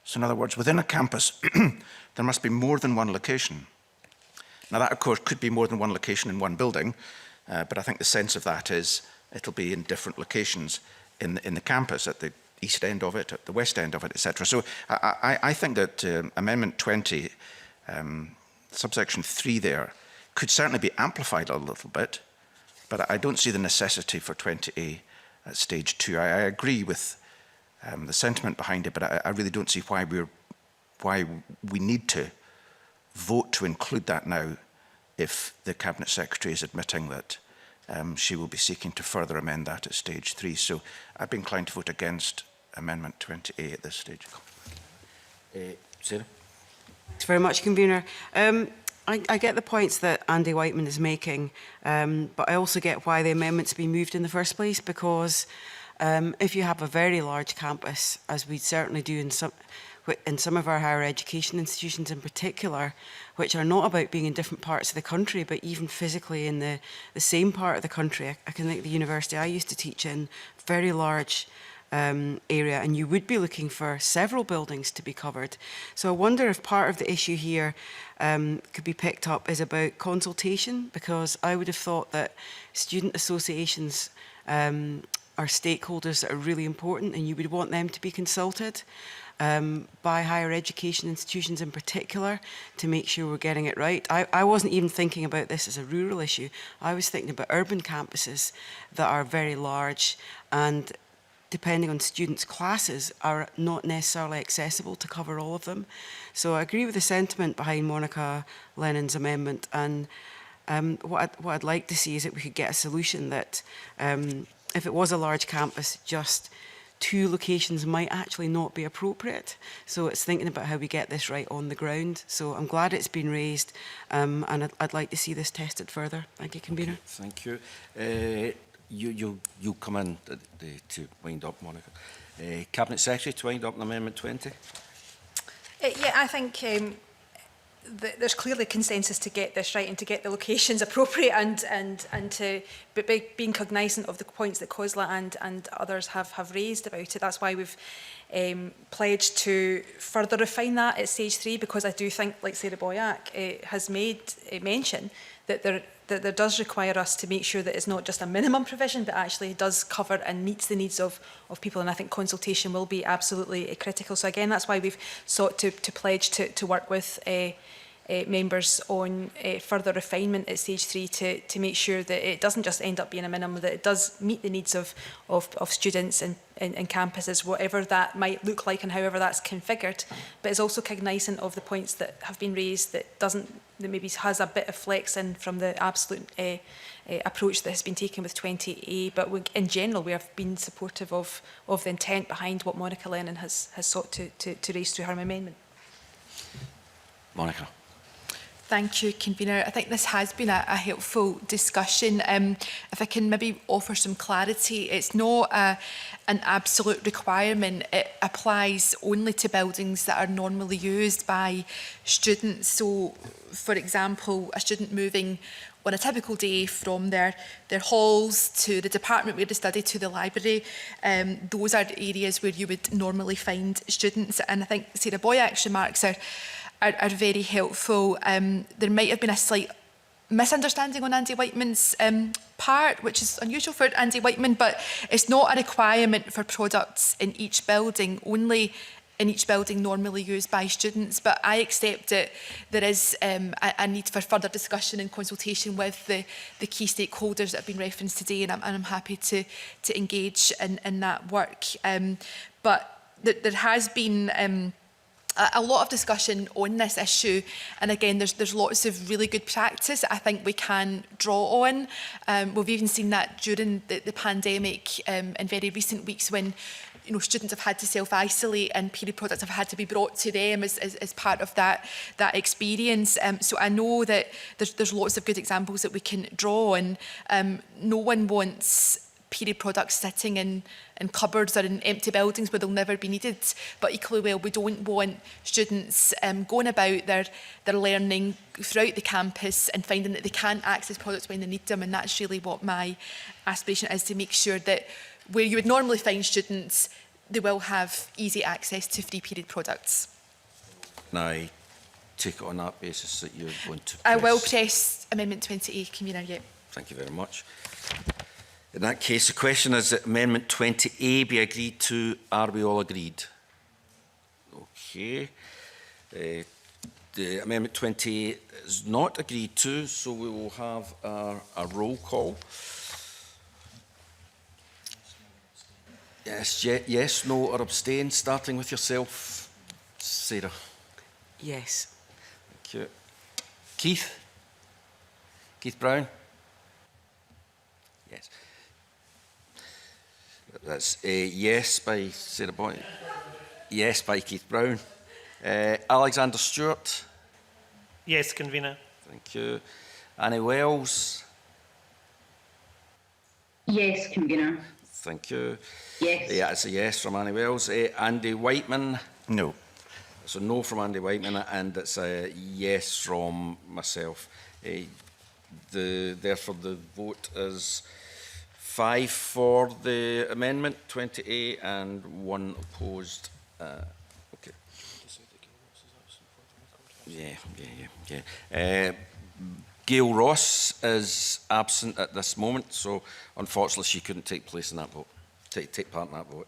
So in other words, within a campus, there must be more than one location. Now that, of course, could be more than one location in one building, but I think the sense of that is it'll be in different locations in the campus, at the east end of it, at the west end of it, etc. So I think that Amendment 20, subsection 3 there, could certainly be amplified a little bit, but I don't see the necessity for 20A at stage 2. I agree with the sentiment behind it, but I really don't see why we need to vote to include that now if the Cabinet Secretary is admitting that she will be seeking to further amend that at stage 3. So I'd be inclined to vote against Amendment 20A at this stage. Sarah? Thanks very much, Convener. I get the points that Andy Whiteman is making, but I also get why the amendment's been moved in the first place, because if you have a very large campus, as we certainly do in some of our higher education institutions in particular, which are not about being in different parts of the country, but even physically in the same part of the country. I can think the university I used to teach in, very large area, and you would be looking for several buildings to be covered. So I wonder if part of the issue here could be picked up is about consultation, because I would have thought that student associations are stakeholders that are really important, and you would want them to be consulted by higher education institutions in particular to make sure we're getting it right. I wasn't even thinking about this as a rural issue. I was thinking about urban campuses that are very large and, depending on students' classes, are not necessarily accessible to cover all of them. So I agree with the sentiment behind Monica Lennon's amendment, and what I'd like to see is that we could get a solution that if it was a large campus, just 2 locations might actually not be appropriate. So it's thinking about how we get this right on the ground. So I'm glad it's been raised, and I'd like to see this tested further. Thank you, Convener. Okay, thank you. You'll come in to wind up, Monica. Cabinet Secretary, to wind up on Amendment 20. Yeah, I think there's clearly consensus to get this right and to get the locations appropriate, and to being cognisant of the points that COSLA and others have raised about it. That's why we've pledged to further refine that at stage 3, because I do think, like Sarah Boyack has made mention, that there does require us to make sure that it's not just a minimum provision, but actually does cover and meets the needs of people. And I think consultation will be absolutely critical. So again, that's why we've sought to pledge to work with members on further refinement at stage 3 to make sure that it doesn't just end up being a minimum, that it does meet the needs of students and campuses, whatever that might look like and however that's configured, but is also cognisant of the points that have been raised that maybe has a bit of flex in from the absolute approach that has been taken with 20A. But in general, we have been supportive of the intent behind what Monica Lennon has sought to raise through her amendment. Monica. Thank you, Convener. I think this has been a helpful discussion. If I can maybe offer some clarity, it's not an absolute requirement. It applies only to buildings that are normally used by students. So, for example, a student moving on a typical day from their halls to the department where they study to the library, those are areas where you would normally find students. And I think Sarah Boyack's remarks are very helpful. There might have been a slight misunderstanding on Andy Whiteman's part, which is unusual for Andy Whiteman, but it's not a requirement for products in each building, only in each building normally used by students. But I accept that there is a need for further discussion and consultation with the key stakeholders that have been referenced today, and I'm happy to engage in that work. But there has been a lot of discussion on this issue, and again, there's lots of really good practice I think we can draw on. We've even seen that during the pandemic in very recent weeks, when students have had to self-isolate and period products have had to be brought to them as part of that experience. So I know that there's lots of good examples that we can draw on. No one wants period products sitting in cupboards or in empty buildings where they'll never be needed. But equally well, we don't want students going about their learning throughout the campus and finding that they can't access products when they need them. And that's really what my aspiration is, to make sure that where you would normally find students, they will have easy access to free period products. And I take it on that basis that you're going to press. I will press Amendment 20A, Convener, yeah. Thank you very much. In that case, the question is that Amendment 20A be agreed to. Are we all agreed? Okay. The Amendment 20 is not agreed to, so we will have a roll call. Yes, yes, no, or abstain, starting with yourself, Sarah. Yes. Thank you. Keith? Keith Brown? Yes. That's a yes by Sarah Boyd. Yes by Keith Brown. Alexander Stewart? Yes, Convener. Thank you. Annie Wells? Yes, Convener. Thank you. Yes. Yeah, it's a yes from Annie Wells. Andy Whiteman? No. It's a no from Andy Whiteman, and it's a yes from myself. Therefore, the vote is 5 for the amendment, 20A, and 1 opposed. Okay. Yeah. Gail Ross is absent at this moment, so unfortunately she couldn't take place in that vote. Take part in that vote.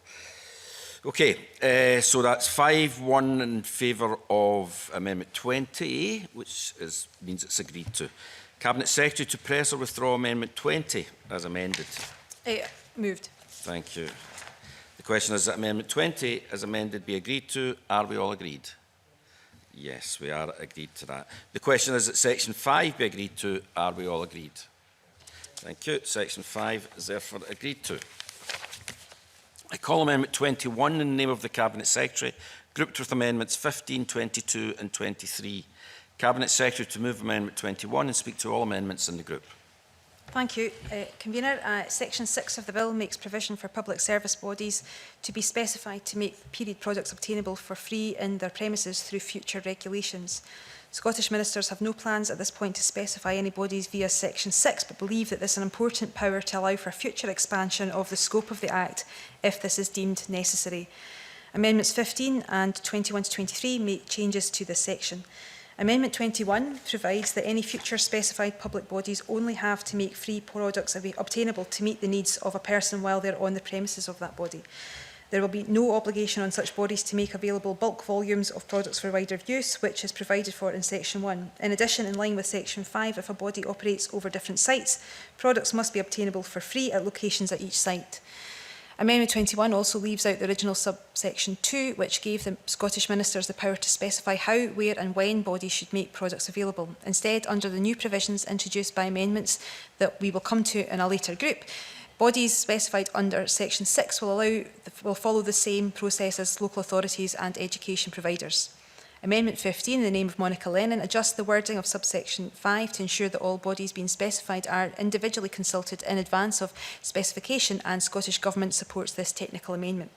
Okay, so that's 5-1 in favour of Amendment 20A, which means it's agreed to. Cabinet Secretary to press or withdraw Amendment 20 as amended. Moved. Thank you. The question is that Amendment 20 as amended be agreed to. Are we all agreed? Yes, we are agreed to that. The question is that Section 5 be agreed to. Are we all agreed? Thank you. Section 5 is therefore agreed to. I call Amendment 21 in the name of the Cabinet Secretary, grouped with Amendments 15, 22 and 23. Cabinet Secretary to move Amendment 21 and speak to all amendments in the group. Thank you, Convener. Section 6 of the bill makes provision for public service bodies to be specified to make period products obtainable for free in their premises through future regulations. Scottish ministers have no plans at this point to specify any bodies via Section 6, but believe that this is an important power to allow for future expansion of the scope of the Act if this is deemed necessary. Amendments 15 and 21 to 23 make changes to this section. Amendment 21 provides that any future specified public bodies only have to make free products obtainable to meet the needs of a person while they're on the premises of that body. There will be no obligation on such bodies to make available bulk volumes of products for wider use, which is provided for in Section 1. In addition, in line with Section 5, if a body operates over different sites, products must be obtainable for free at locations at each site. Amendment 21 also leaves out the original subsection 2, which gave the Scottish ministers the power to specify how, where and when bodies should make products available. Instead, under the new provisions introduced by amendments that we will come to in a later group, bodies specified under Section 6 will follow the same process as local authorities and education providers. Amendment 15, in the name of Monica Lennon, adjusts the wording of subsection 5 to ensure that all bodies being specified are individually consulted in advance of specification, and Scottish Government supports this technical amendment.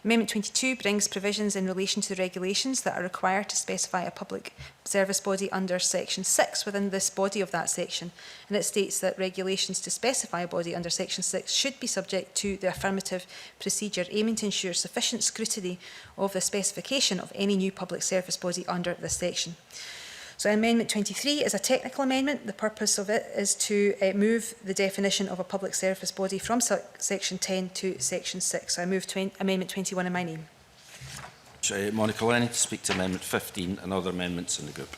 Amendment 22 brings provisions in relation to the regulations that are required to specify a public service body under Section 6 within this body of that section, and it states that regulations to specify a body under Section 6 should be subject to the affirmative procedure, aiming to ensure sufficient scrutiny of the specification of any new public service body under this section. So Amendment 23 is a technical amendment. The purpose of it is to move the definition of a public service body from Section 10 to Section 6. So I move Amendment 21 in my name. Monica Lennon to speak to Amendment 15 and other amendments in the group.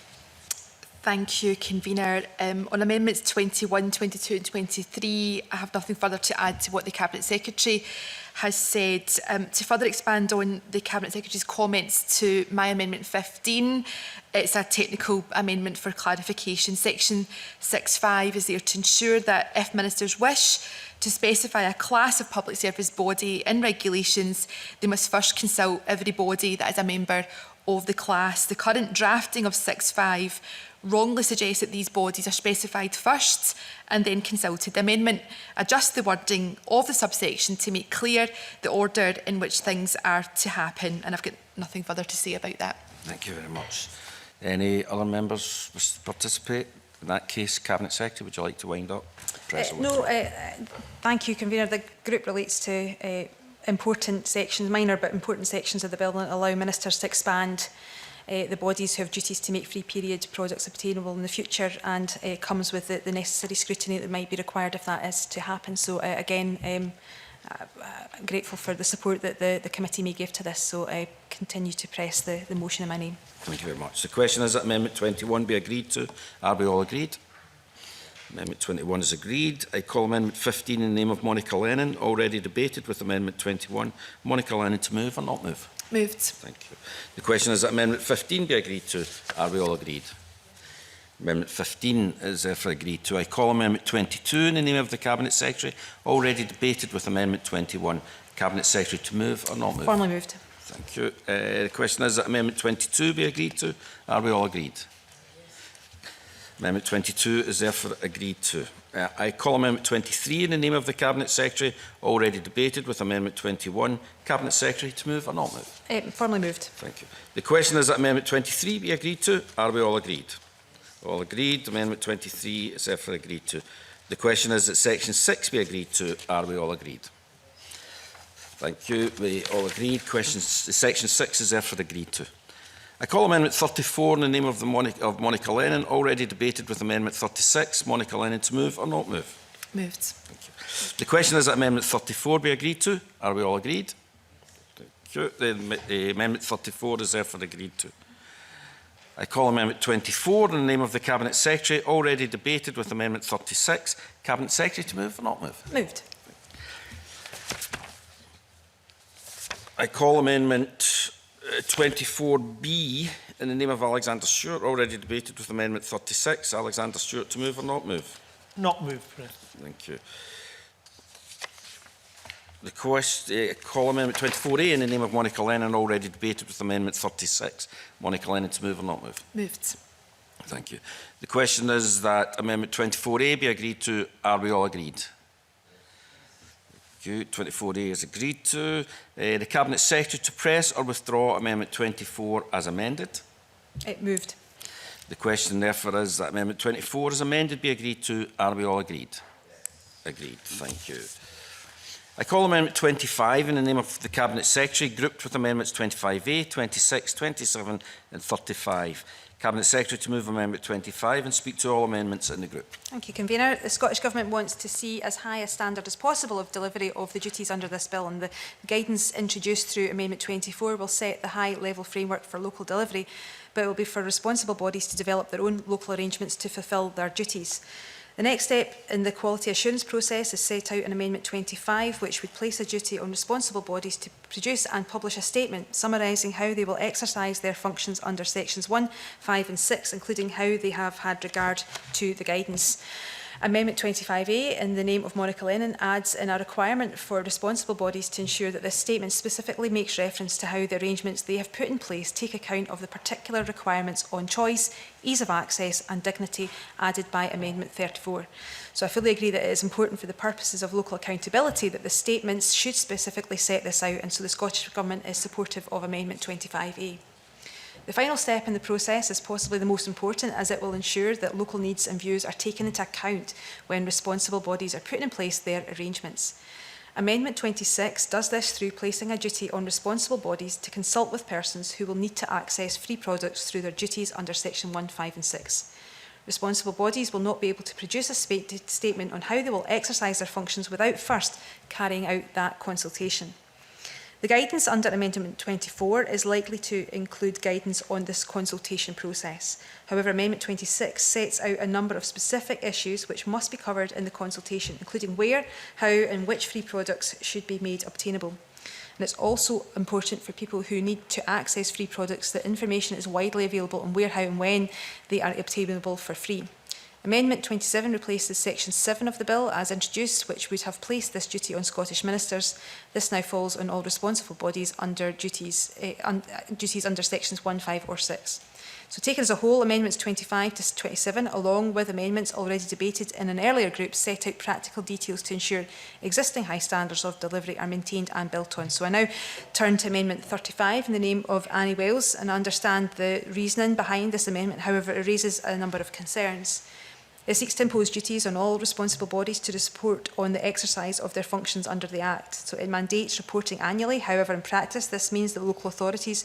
Thank you, Convener. On Amendments 21, 22 and 23, I have nothing further to add to what the Cabinet Secretary has said. To further expand on the Cabinet Secretary's comments to my Amendment 15, it's a technical amendment for clarification. Section 6.5 is there to ensure that if ministers wish to specify a class of public service body in regulations, they must first consult every body that is a member of the class. The current drafting of 6.5 wrongly suggests that these bodies are specified first and then consulted. The amendment adjusts the wording of the subsection to make clear the order in which things are to happen, and I've got nothing further to say about that. Thank you very much. Any other members wish to participate? In that case, Cabinet Secretary, would you like to wind up? Thank you, Convener. The group relates to important sections, minor but important sections of the bill that allow ministers to expand the bodies who have duties to make free period products obtainable in the future, and comes with the necessary scrutiny that might be required if that is to happen. So again, I'm grateful for the support that the committee may give to this, so I continue to press the motion in my name. Thank you very much. The question is that Amendment 21 be agreed to. Are we all agreed? Amendment 21 is agreed. I call Amendment 15 in the name of Monica Lennon, already debated with Amendment 21. Monica Lennon, to move or not move? Moved. Thank you. The question is that Amendment 15 be agreed to. Are we all agreed? Amendment 15 is therefore agreed to. I call Amendment 22 in the name of the Cabinet Secretary, already debated with Amendment 21. Cabinet Secretary, to move or not move? Formally moved. Thank you. The question is that Amendment 22 be agreed to. Are we all agreed? Amendment 22 is therefore agreed to. I call Amendment 23 in the name of the Cabinet Secretary, already debated with Amendment 21. Cabinet Secretary, to move or not move? Formally moved. Thank you. The question is that Amendment 23 be agreed to. Are we all agreed? All agreed. Amendment 23 is therefore agreed to. The question is that Section 6 be agreed to. Are we all agreed? Thank you. We all agreed. Section 6 is therefore agreed to. I call Amendment 34 in the name of Monica Lennon, already debated with Amendment 36. Monica Lennon, to move or not move? Moved. Thank you. The question is that Amendment 34 be agreed to. Are we all agreed? Thank you. The Amendment 34 is therefore agreed to. I call Amendment 24 in the name of the Cabinet Secretary, already debated with Amendment 36. Cabinet Secretary, to move or not move? Moved. I call Amendment 24B in the name of Alexander Stewart, already debated with Amendment 36. Alexander Stewart, to move or not move? Not move, President. Thank you. The question, call Amendment 24A in the name of Monica Lennon, already debated with Amendment 36. Monica Lennon, to move or not move? Moved. Thank you. The question is that Amendment 24A be agreed to. Are we all agreed? Thank you. 24A is agreed to. The Cabinet Secretary to press or withdraw Amendment 24 as amended. Moved. The question therefore is that Amendment 24 as amended be agreed to. Are we all agreed? Agreed. Thank you. I call Amendment 25 in the name of the Cabinet Secretary, grouped with Amendments 25A, 26, 27 and 35. Cabinet Secretary to move Amendment 25 and speak to all amendments in the group. Thank you, Convener. The Scottish Government wants to see as high a standard as possible of delivery of the duties under this bill, and the guidance introduced through Amendment 24 will set the high-level framework for local delivery, but it will be for responsible bodies to develop their own local arrangements to fulfil their duties. The next step in the quality assurance process is set out in Amendment 25, which would place a duty on responsible bodies to produce and publish a statement summarising how they will exercise their functions under Sections 1, 5 and 6, including how they have had regard to the guidance. Amendment 25A, in the name of Monica Lennon, adds in a requirement for responsible bodies to ensure that this statement specifically makes reference to how the arrangements they have put in place take account of the particular requirements on choice, ease of access and dignity added by Amendment 34. So I fully agree that it is important for the purposes of local accountability that the statements should specifically set this out, and so the Scottish Government is supportive of Amendment 25A. The final step in the process is possibly the most important, as it will ensure that local needs and views are taken into account when responsible bodies are putting in place their arrangements. Amendment 26 does this through placing a duty on responsible bodies to consult with persons who will need to access free products through their duties under Section 1, 5 and 6. Responsible bodies will not be able to produce a statement on how they will exercise their functions without first carrying out that consultation. The guidance under Amendment 24 is likely to include guidance on this consultation process. However, Amendment 26 sets out a number of specific issues which must be covered in the consultation, including where, how and which free products should be made obtainable. And it's also important for people who need to access free products that information is widely available on where, how and when they are obtainable for free. Amendment 27 replaces Section 7 of the bill as introduced, which would have placed this duty on Scottish ministers. This now falls on all responsible bodies under duties under Sections 1, 5 or 6. So taken as a whole, Amendments 25 to 27, along with amendments already debated in an earlier group, set out practical details to ensure existing high standards of delivery are maintained and built on. So I now turn to Amendment 35 in the name of Annie Wales, and I understand the reasoning behind this amendment. However, it raises a number of concerns. It seeks to impose duties on all responsible bodies to report on the exercise of their functions under the Act. So it mandates reporting annually. However, in practice, this means that local authorities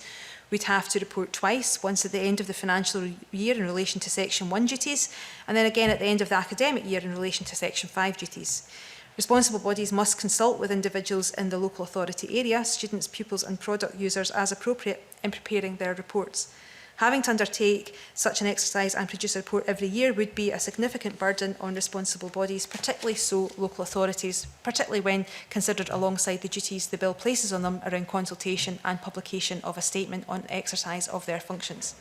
would have to report twice, once at the end of the financial year in relation to Section 1 duties, and then again at the end of the academic year in relation to Section 5 duties. Responsible bodies must consult with individuals in the local authority area, students, pupils and product users as appropriate in preparing their reports. Having to undertake such an exercise and produce a report every year would be a significant burden on responsible bodies, particularly so local authorities, particularly when considered alongside the duties the bill places on them around consultation and publication of a statement on exercise of their functions.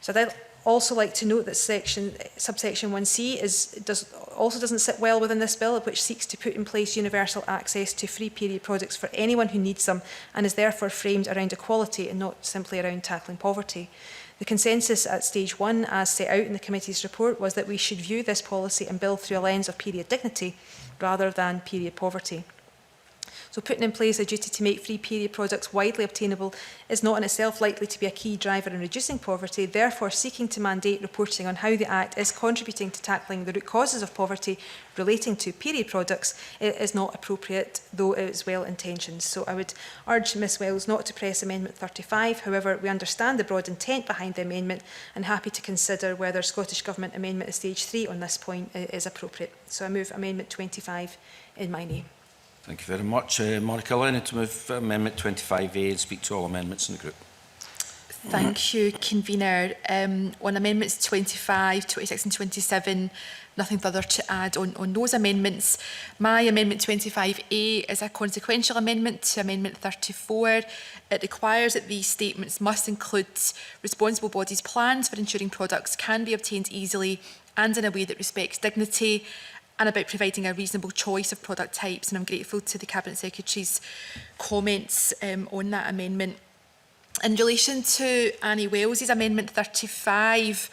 So I'd also like to note that subsection 1C also doesn't sit well within this bill, which seeks to put in place universal access to free period products for anyone who needs them, and is therefore framed around equality and not simply around tackling poverty. The consensus at stage 1, as set out in the committee's report, was that we should view this policy and bill through a lens of period dignity rather than period poverty. So putting in place a duty to make free period products widely obtainable is not in itself likely to be a key driver in reducing poverty. Therefore, seeking to mandate reporting on how the Act is contributing to tackling the root causes of poverty relating to period products is not appropriate, though it is well-intentioned. So I would urge Ms Wells not to press Amendment 35. However, we understand the broad intent behind the amendment and happy to consider whether Scottish Government amendment at stage 3 on this point is appropriate. So I move Amendment 25 in my name. Thank you very much. Monica Lennon to move Amendment 25A and speak to all amendments in the group. Thank you, Convener. On Amendments 25, 26 and 27, nothing further to add on those amendments. My Amendment 25A is a consequential amendment to Amendment 34. It requires that these statements must include responsible bodies' plans for ensuring products can be obtained easily and in a way that respects dignity, and about providing a reasonable choice of product types. And I'm grateful to the Cabinet Secretary's comments on that amendment. In relation to Annie Wells's Amendment 35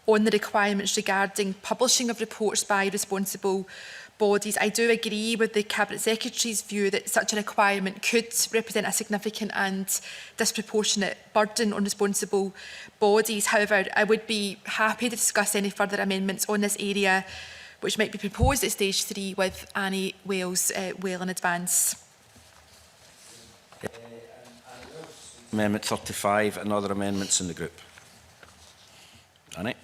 on the requirements regarding publishing of reports by responsible bodies, I do agree with the Cabinet Secretary's view that such a requirement could represent a significant and disproportionate burden on responsible bodies. However, I would be happy to discuss any further amendments on this area which might be proposed at stage 3 with Annie Wales well in advance. Amendment 35 and other amendments in the group. Annie?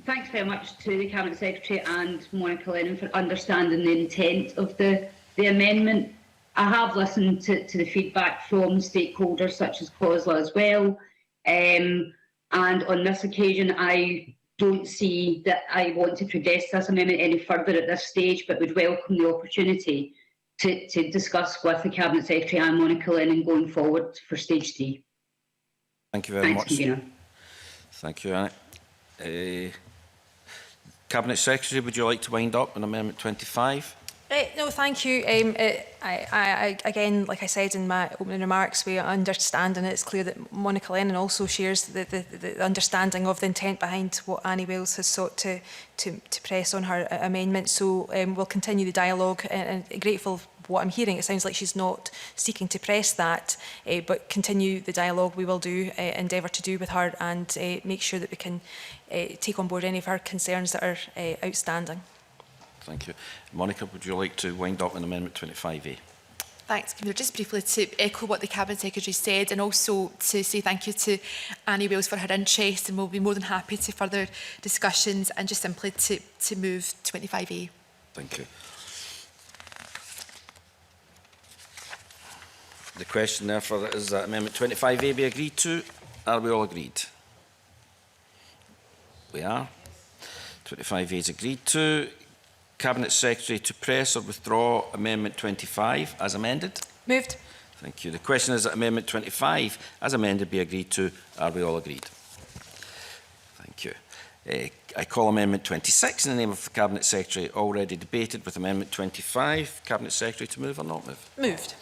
Thanks very much to the Cabinet Secretary and Monica Lennon for understanding the intent of the amendment. I have listened to the feedback from stakeholders such as COSLA as well. And on this occasion, I don't see that I want to progress this amendment any further at this stage, but would welcome the opportunity to discuss with the Cabinet Secretary and Monica Lennon going forward for stage 3. Thank you very much. Convener. Thank you, Annie. Cabinet Secretary, would you like to wind up on Amendment 25? No, thank you. Again, like I said in my opening remarks, we understand, and it's clear that Monica Lennon also shares the understanding of the intent behind what Annie Wales has sought to press on her amendment. So we'll continue the dialogue, and grateful for what I'm hearing. It sounds like she's not seeking to press that, but continue the dialogue we will do, endeavour to do with her, and make sure that we can take on board any of her concerns that are outstanding. Thank you. Monica, would you like to wind up on Amendment 25A? Thanks, Convener. Just briefly to echo what the Cabinet Secretary said, and also to say thank you to Annie Wales for her interest, and we'll be more than happy to further discussions, and just simply to move 25A. Thank you. The question therefore is that Amendment 25A be agreed to. Are we all agreed? We are. 25A is agreed to. Cabinet Secretary to press or withdraw Amendment 25 as amended? Moved. Thank you. The question is that Amendment 25 as amended be agreed to. Are we all agreed? Thank you. I call Amendment 26 in the name of the Cabinet Secretary, already debated with Amendment 25. Cabinet Secretary to move or not move? Moved.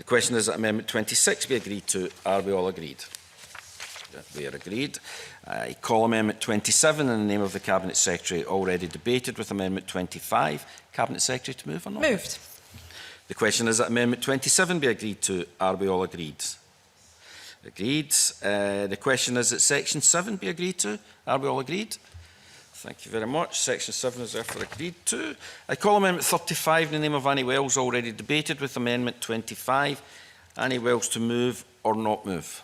The question is that Amendment 26 be agreed to. Are we all agreed? We are agreed. I call Amendment 27 in the name of the Cabinet Secretary, already debated with Amendment 25. Cabinet Secretary to move or not? Moved. The question is that Amendment 27 be agreed to. Are we all agreed? Agreed. The question is that Section 7 be agreed to. Are we all agreed? Thank you very much. Section 7 is therefore agreed to. I call Amendment 35 in the name of Annie Wells, already debated with Amendment 25. Annie Wells to move or not move?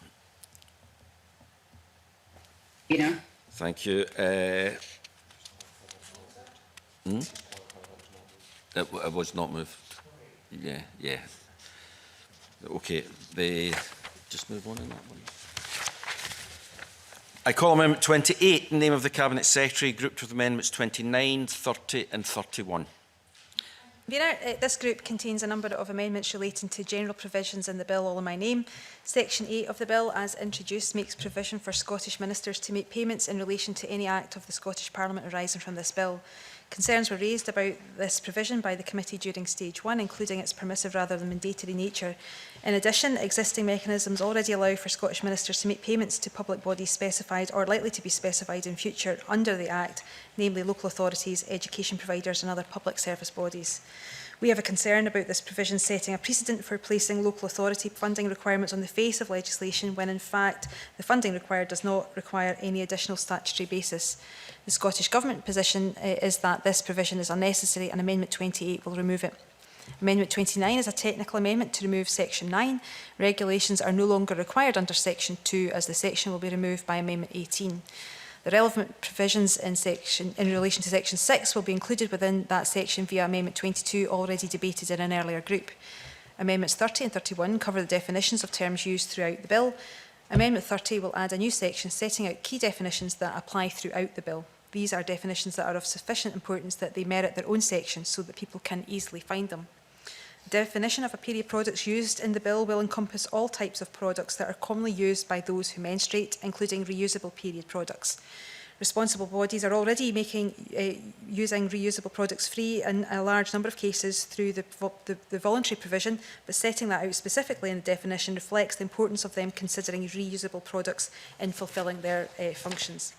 Convener. Thank you. It was not moved. Yeah. Okay, just move on in that one. I call Amendment 28 in the name of the Cabinet Secretary, grouped with Amendments 29, 30 and 31. This group contains a number of amendments relating to general provisions in the bill all in my name. Section 8 of the bill, as introduced, makes provision for Scottish ministers to make payments in relation to any act of the Scottish Parliament arising from this bill. Concerns were raised about this provision by the committee during stage 1, including its permissive rather than mandatory nature. In addition, existing mechanisms already allow for Scottish ministers to make payments to public bodies specified or likely to be specified in future under the Act, namely local authorities, education providers and other public service bodies. We have a concern about this provision setting a precedent for placing local authority funding requirements on the face of legislation when in fact the funding required does not require any additional statutory basis. The Scottish Government position is that this provision is unnecessary and Amendment 28 will remove it. Amendment 29 is a technical amendment to remove Section 9. Regulations are no longer required under Section 2 as the section will be removed by Amendment 18. The relevant provisions in relation to Section 6 will be included within that section via Amendment 22, already debated in an earlier group. Amendments 30 and 31 cover the definitions of terms used throughout the bill. Amendment 30 will add a new section setting out key definitions that apply throughout the bill. These are definitions that are of sufficient importance that they merit their own section so that people can easily find them. The definition of a period products used in the bill will encompass all types of products that are commonly used by those who menstruate, including reusable period products. Responsible bodies are already using reusable products free in a large number of cases through the voluntary provision, but setting that out specifically in the definition reflects the importance of them considering reusable products in fulfilling their functions.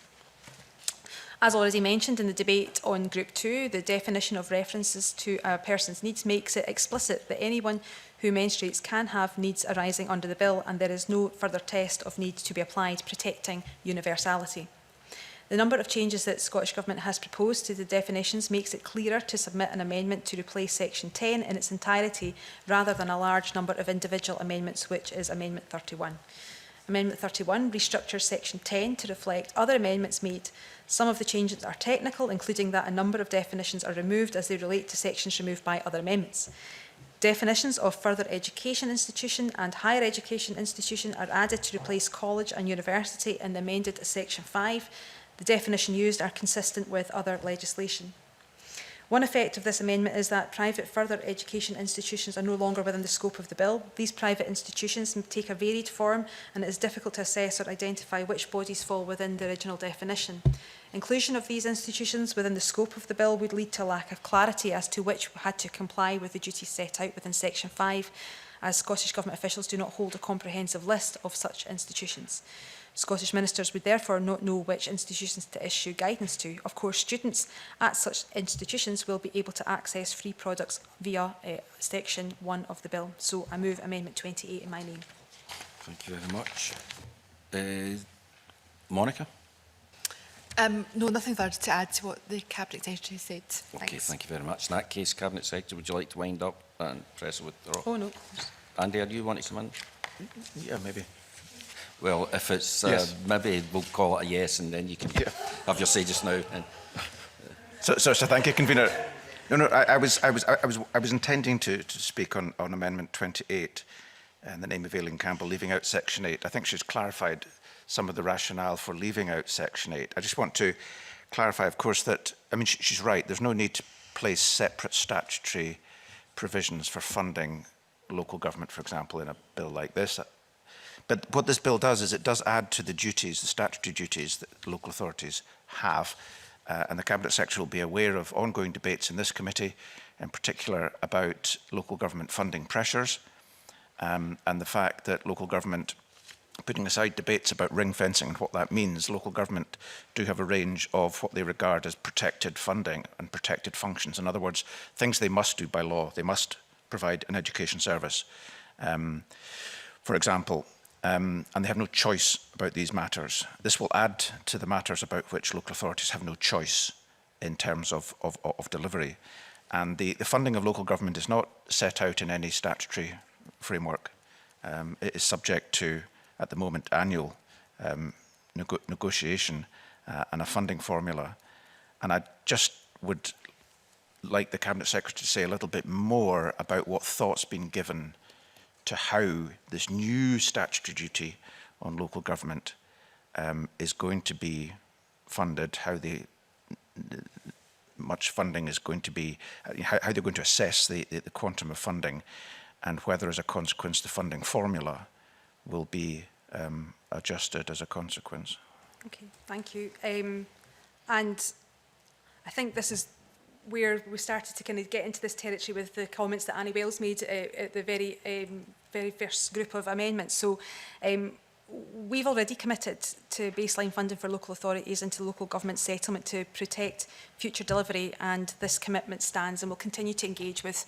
As already mentioned in the debate on Group 2, the definition of references to a person's needs makes it explicit that anyone who menstruates can have needs arising under the bill, and there is no further test of need to be applied, protecting universality. The number of changes that the Scottish Government has proposed to the definitions makes it clearer to submit an amendment to replace Section 10 in its entirety, rather than a large number of individual amendments, which is Amendment 31. Amendment 31 restructures Section 10 to reflect other amendments made. Some of the changes are technical, including that a number of definitions are removed as they relate to sections removed by other amendments. Definitions of further education institution and higher education institution are added to replace college and university in the amended Section 5. The definition used are consistent with other legislation. One effect of this amendment is that private further education institutions are no longer within the scope of the bill. These private institutions take a varied form, and it is difficult to assess or identify which bodies fall within the original definition. Inclusion of these institutions within the scope of the bill would lead to a lack of clarity as to which had to comply with the duties set out within Section 5, as Scottish Government officials do not hold a comprehensive list of such institutions. Scottish ministers would therefore not know which institutions to issue guidance to. Of course, students at such institutions will be able to access free products via Section 1 of the bill. So I move Amendment 28 in my name. Thank you very much. Monica? No, nothing further to add to what the Cabinet Secretary said. Okay, Thanks. thank you very much. In that case, Cabinet Secretary, would you like to wind up and press it with the rock? Oh, no. Andy, are you wanting to come in? Yeah, maybe. Well, if it's Yes. maybe we'll call it a yes, and then you can have your say just now. And, So thank you, Convener. No, I was intending to speak on Amendment 28 in the name of Aileen Campbell, leaving out Section 8. I think she's clarified some of the rationale for leaving out Section 8. I just want to clarify, of course, that, I mean, she's right. There's no need to place separate statutory provisions for funding local government, for example, in a bill like this. But what this bill does is it does add to the duties, the statutory duties that local authorities have. And the Cabinet Secretary will be aware of ongoing debates in this committee, in particular about local government funding pressures. and the fact that local government, putting aside debates about ring fencing and what that means, local government do have a range of what they regard as protected funding and protected functions. In other words, things they must do by law. They must provide an education service, for example, and they have no choice about these matters. This will add to the matters about which local authorities have no choice in terms of delivery. And the funding of local government is not set out in any statutory framework. It is subject to, at the moment, annual negotiation and a funding formula. And I just would like the Cabinet Secretary to say a little bit more about what thought's been given to how this new statutory duty on local government is going to be funded, how much funding is going to be, how they're going to assess the quantum of funding, and whether, as a consequence, the funding formula will be adjusted as a consequence. Okay, thank you. And I think this is where we started to kind of get into this territory with the comments that Annie Wells made at the very first group of amendments. So we've already committed to baseline funding for local authorities and to local government settlement to protect future delivery, and this commitment stands, and we'll continue to engage with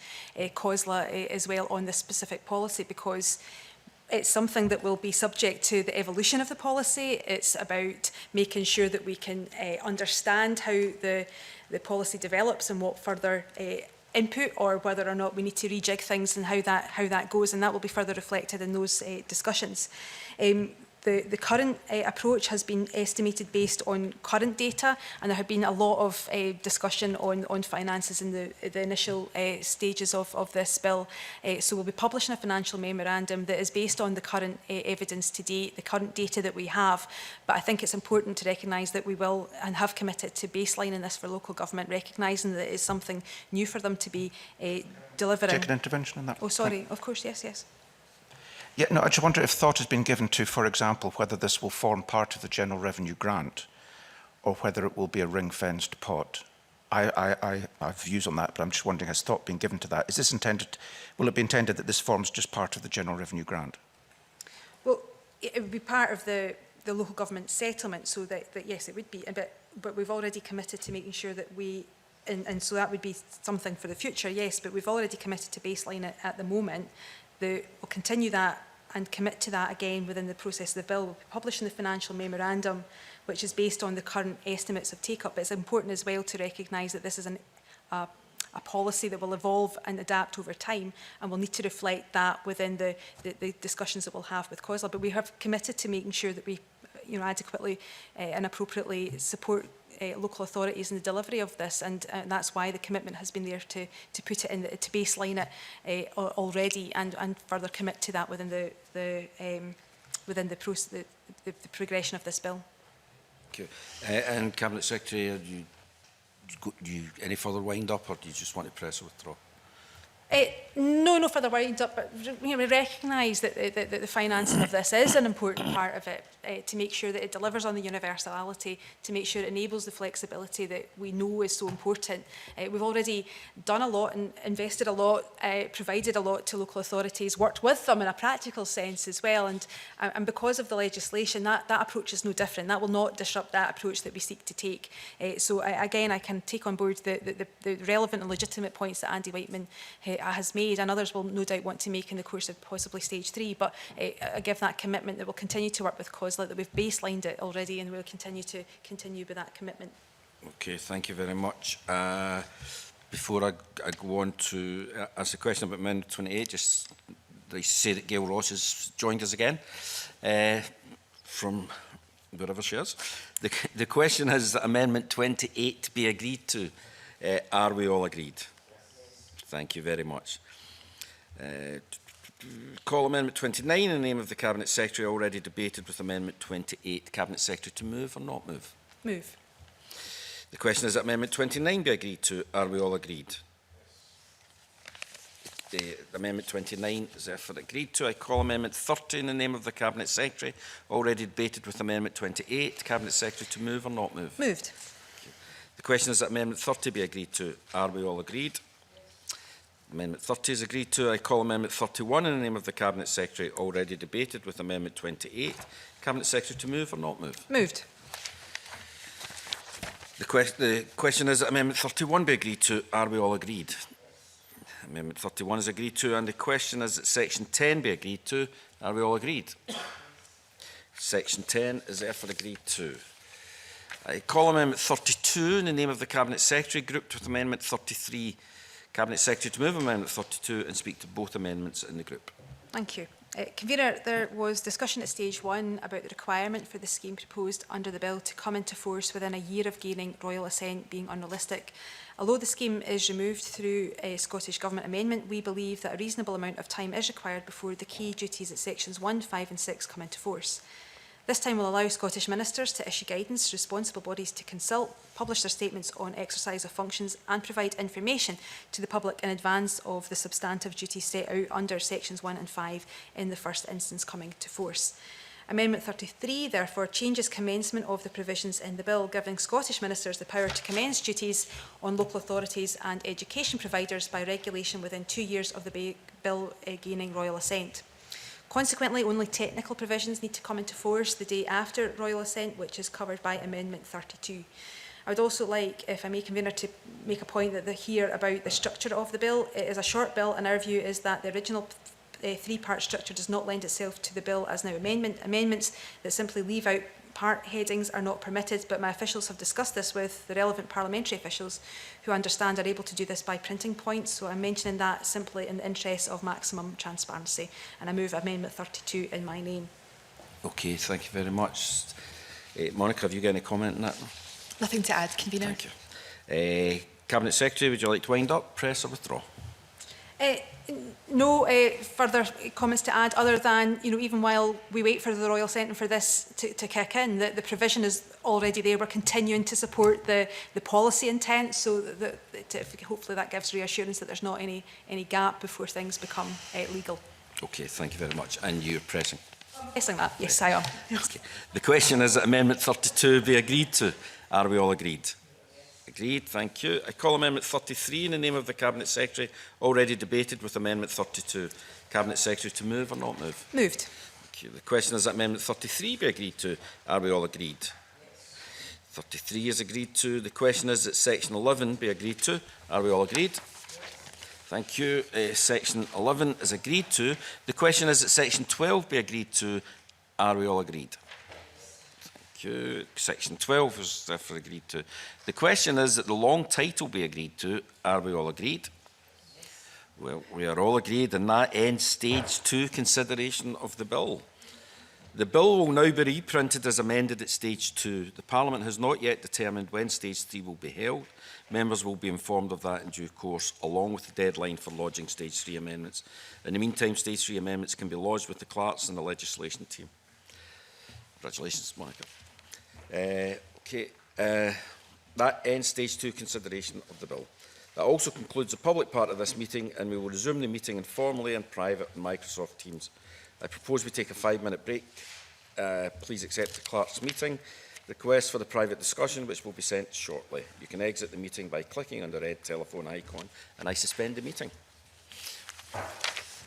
COSLA as well on this specific policy, because it's something that will be subject to the evolution of the policy. It's about making sure that we can understand how the policy develops and what further input, or whether or not we need to rejig things, and how that goes, and that will be further reflected in those discussions. The current approach has been estimated based on current data, and there have been a lot of discussion on finances in the initial stages of this bill. So we'll be publishing a financial memorandum that is based on the current evidence to date, the current data that we have. But I think it's important to recognise that we will and have committed to baselining this for local government, recognising that it's something new for them to be delivering. Take an intervention on that. Oh, sorry. Of course, yes. Yeah, no, I just wonder if thought has been given to, for example, whether this will form part of the general revenue grant or whether it will be a ring-fenced pot. I have views on that, but I'm just wondering, has thought been given to that? Is this intended, will it be intended that this forms just part of the general revenue grant? Well, it would be part of the local government settlement, so that yes, it would be, but we've already committed to making sure that we, and so that would be something for the future, yes, but we've already committed to baseline it at the moment. We'll continue that and commit to that again within the process of the bill. We'll be publishing the financial memorandum, which is based on the current estimates of take-up. But it's important as well to recognise that this is a policy that will evolve and adapt over time, and we'll need to reflect that within the discussions that we'll have with COSLA. But we have committed to making sure that we adequately and appropriately support local authorities in the delivery of this, and that's why the commitment has been there to put it in, to baseline it already, and further commit to that within the progression of this bill. Okay. And Cabinet Secretary, do you any further wind up, or do you just want to press or withdraw? No further wind up, but we recognise that the financing of this is an important part of it, to make sure that it delivers on the universality, to make sure it enables the flexibility that we know is so important. We've already done a lot and invested a lot, provided a lot to local authorities, worked with them in a practical sense as well, and because of the legislation, that approach is no different. That will not disrupt that approach that we seek to take. So again, I can take on board the relevant and legitimate points that Andy Whiteman has made, and others will no doubt want to make in the course of possibly stage 3, but I give that commitment that we'll continue to work with COSLA, that we've baselined it already, and we'll continue with that commitment. Okay, thank you very much. Before I go on to ask a question about Amendment 28, just like to say that Gail Ross has joined us again from wherever she is. The question is that Amendment 28 be agreed to. Are we all agreed? Thank you very much. Call Amendment 29 in the name of the Cabinet Secretary, already debated with Amendment 28. Cabinet Secretary to move or not move? Move. The question is that Amendment 29 be agreed to. Are we all agreed? Amendment 29 is therefore agreed to. I call Amendment 30 in the name of the Cabinet Secretary, already debated with Amendment 28. Cabinet Secretary to move or not move? Moved. The question is that Amendment 30 be agreed to. Are we all agreed? Amendment 30 is agreed to. I call Amendment 31 in the name of the Cabinet Secretary, already debated with Amendment 28. Cabinet Secretary to move or not move? Moved. The question is that Amendment 31 be agreed to. Are we all agreed? Amendment 31 is agreed to, and the question is that Section 10 be agreed to. Are we all agreed? Section 10 is therefore agreed to. I call Amendment 32 in the name of the Cabinet Secretary, grouped with Amendment 33. Cabinet Secretary to move Amendment 32 and speak to both amendments in the group. Thank you. Convener, there was discussion at stage 1 about the requirement for the scheme proposed under the bill to come into force within a year of gaining royal assent being unrealistic. Although the scheme is removed through a Scottish Government amendment, we believe that a reasonable amount of time is required before the key duties at sections 1, 5 and 6 come into force. This time will allow Scottish ministers to issue guidance to responsible bodies to consult, publish their statements on exercise of functions and provide information to the public in advance of the substantive duties set out under sections 1 and 5 in the first instance coming to force. Amendment 33 therefore changes commencement of the provisions in the bill, giving Scottish ministers the power to commence duties on local authorities and education providers by regulation within 2 years of the bill gaining royal assent. Consequently, only technical provisions need to come into force the day after royal assent, which is covered by Amendment 32. I would also like, if I may, Convener, to make a point that here about the structure of the bill. It is a short bill, and our view is that the original three-part structure does not lend itself to the bill as now amendments that simply leave out part headings are not permitted, but my officials have discussed this with the relevant parliamentary officials who understand are able to do this by printing points. So I'm mentioning that simply in the interest of maximum transparency, and I move Amendment 32 in my name. Okay, thank you very much. Monica, have you got any comment on that? Nothing to add, Convener. Thank you. Cabinet Secretary, would you like to wind up, press or withdraw? No further comments to add, other than, even while we wait for the royal assent for this to kick in, the provision is already there. We're continuing to support the policy intent, so that hopefully that gives reassurance that there's not any gap before things become legal. Okay, thank you very much. And you're pressing? Pressing that, yes, I am. Okay. The question is that Amendment 32 be agreed to. Are we all agreed? Agreed, thank you. I call Amendment 33 in the name of the Cabinet Secretary, already debated with Amendment 32. Cabinet Secretary to move or not move? Moved. Thank you. The question is that Amendment 33 be agreed to. Are we all agreed? 33 is agreed to. The question is that Section 11 be agreed to. Are we all agreed? Thank you. Section 11 is agreed to. The question is that Section 12 be agreed to. Are we all agreed? Section 12 is therefore agreed to. The question is that the long title be agreed to. Are we all agreed? Well, we are all agreed, and that ends stage 2 consideration of the bill. The bill will now be reprinted as amended at stage 2. The Parliament has not yet determined when stage 3 will be held. Members will be informed of that in due course, along with the deadline for lodging stage 3 amendments. In the meantime, stage 3 amendments can be lodged with the clerks and the legislation team. Congratulations, Monica. That ends stage 2 consideration of the bill. That also concludes the public part of this meeting, and we will resume the meeting informally and private on Microsoft Teams. I propose we take a 5-minute break. Please accept the clerk's meeting request for the private discussion, which will be sent shortly. You can exit the meeting by clicking on the red telephone icon, and I suspend the meeting.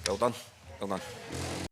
Well done. Well done.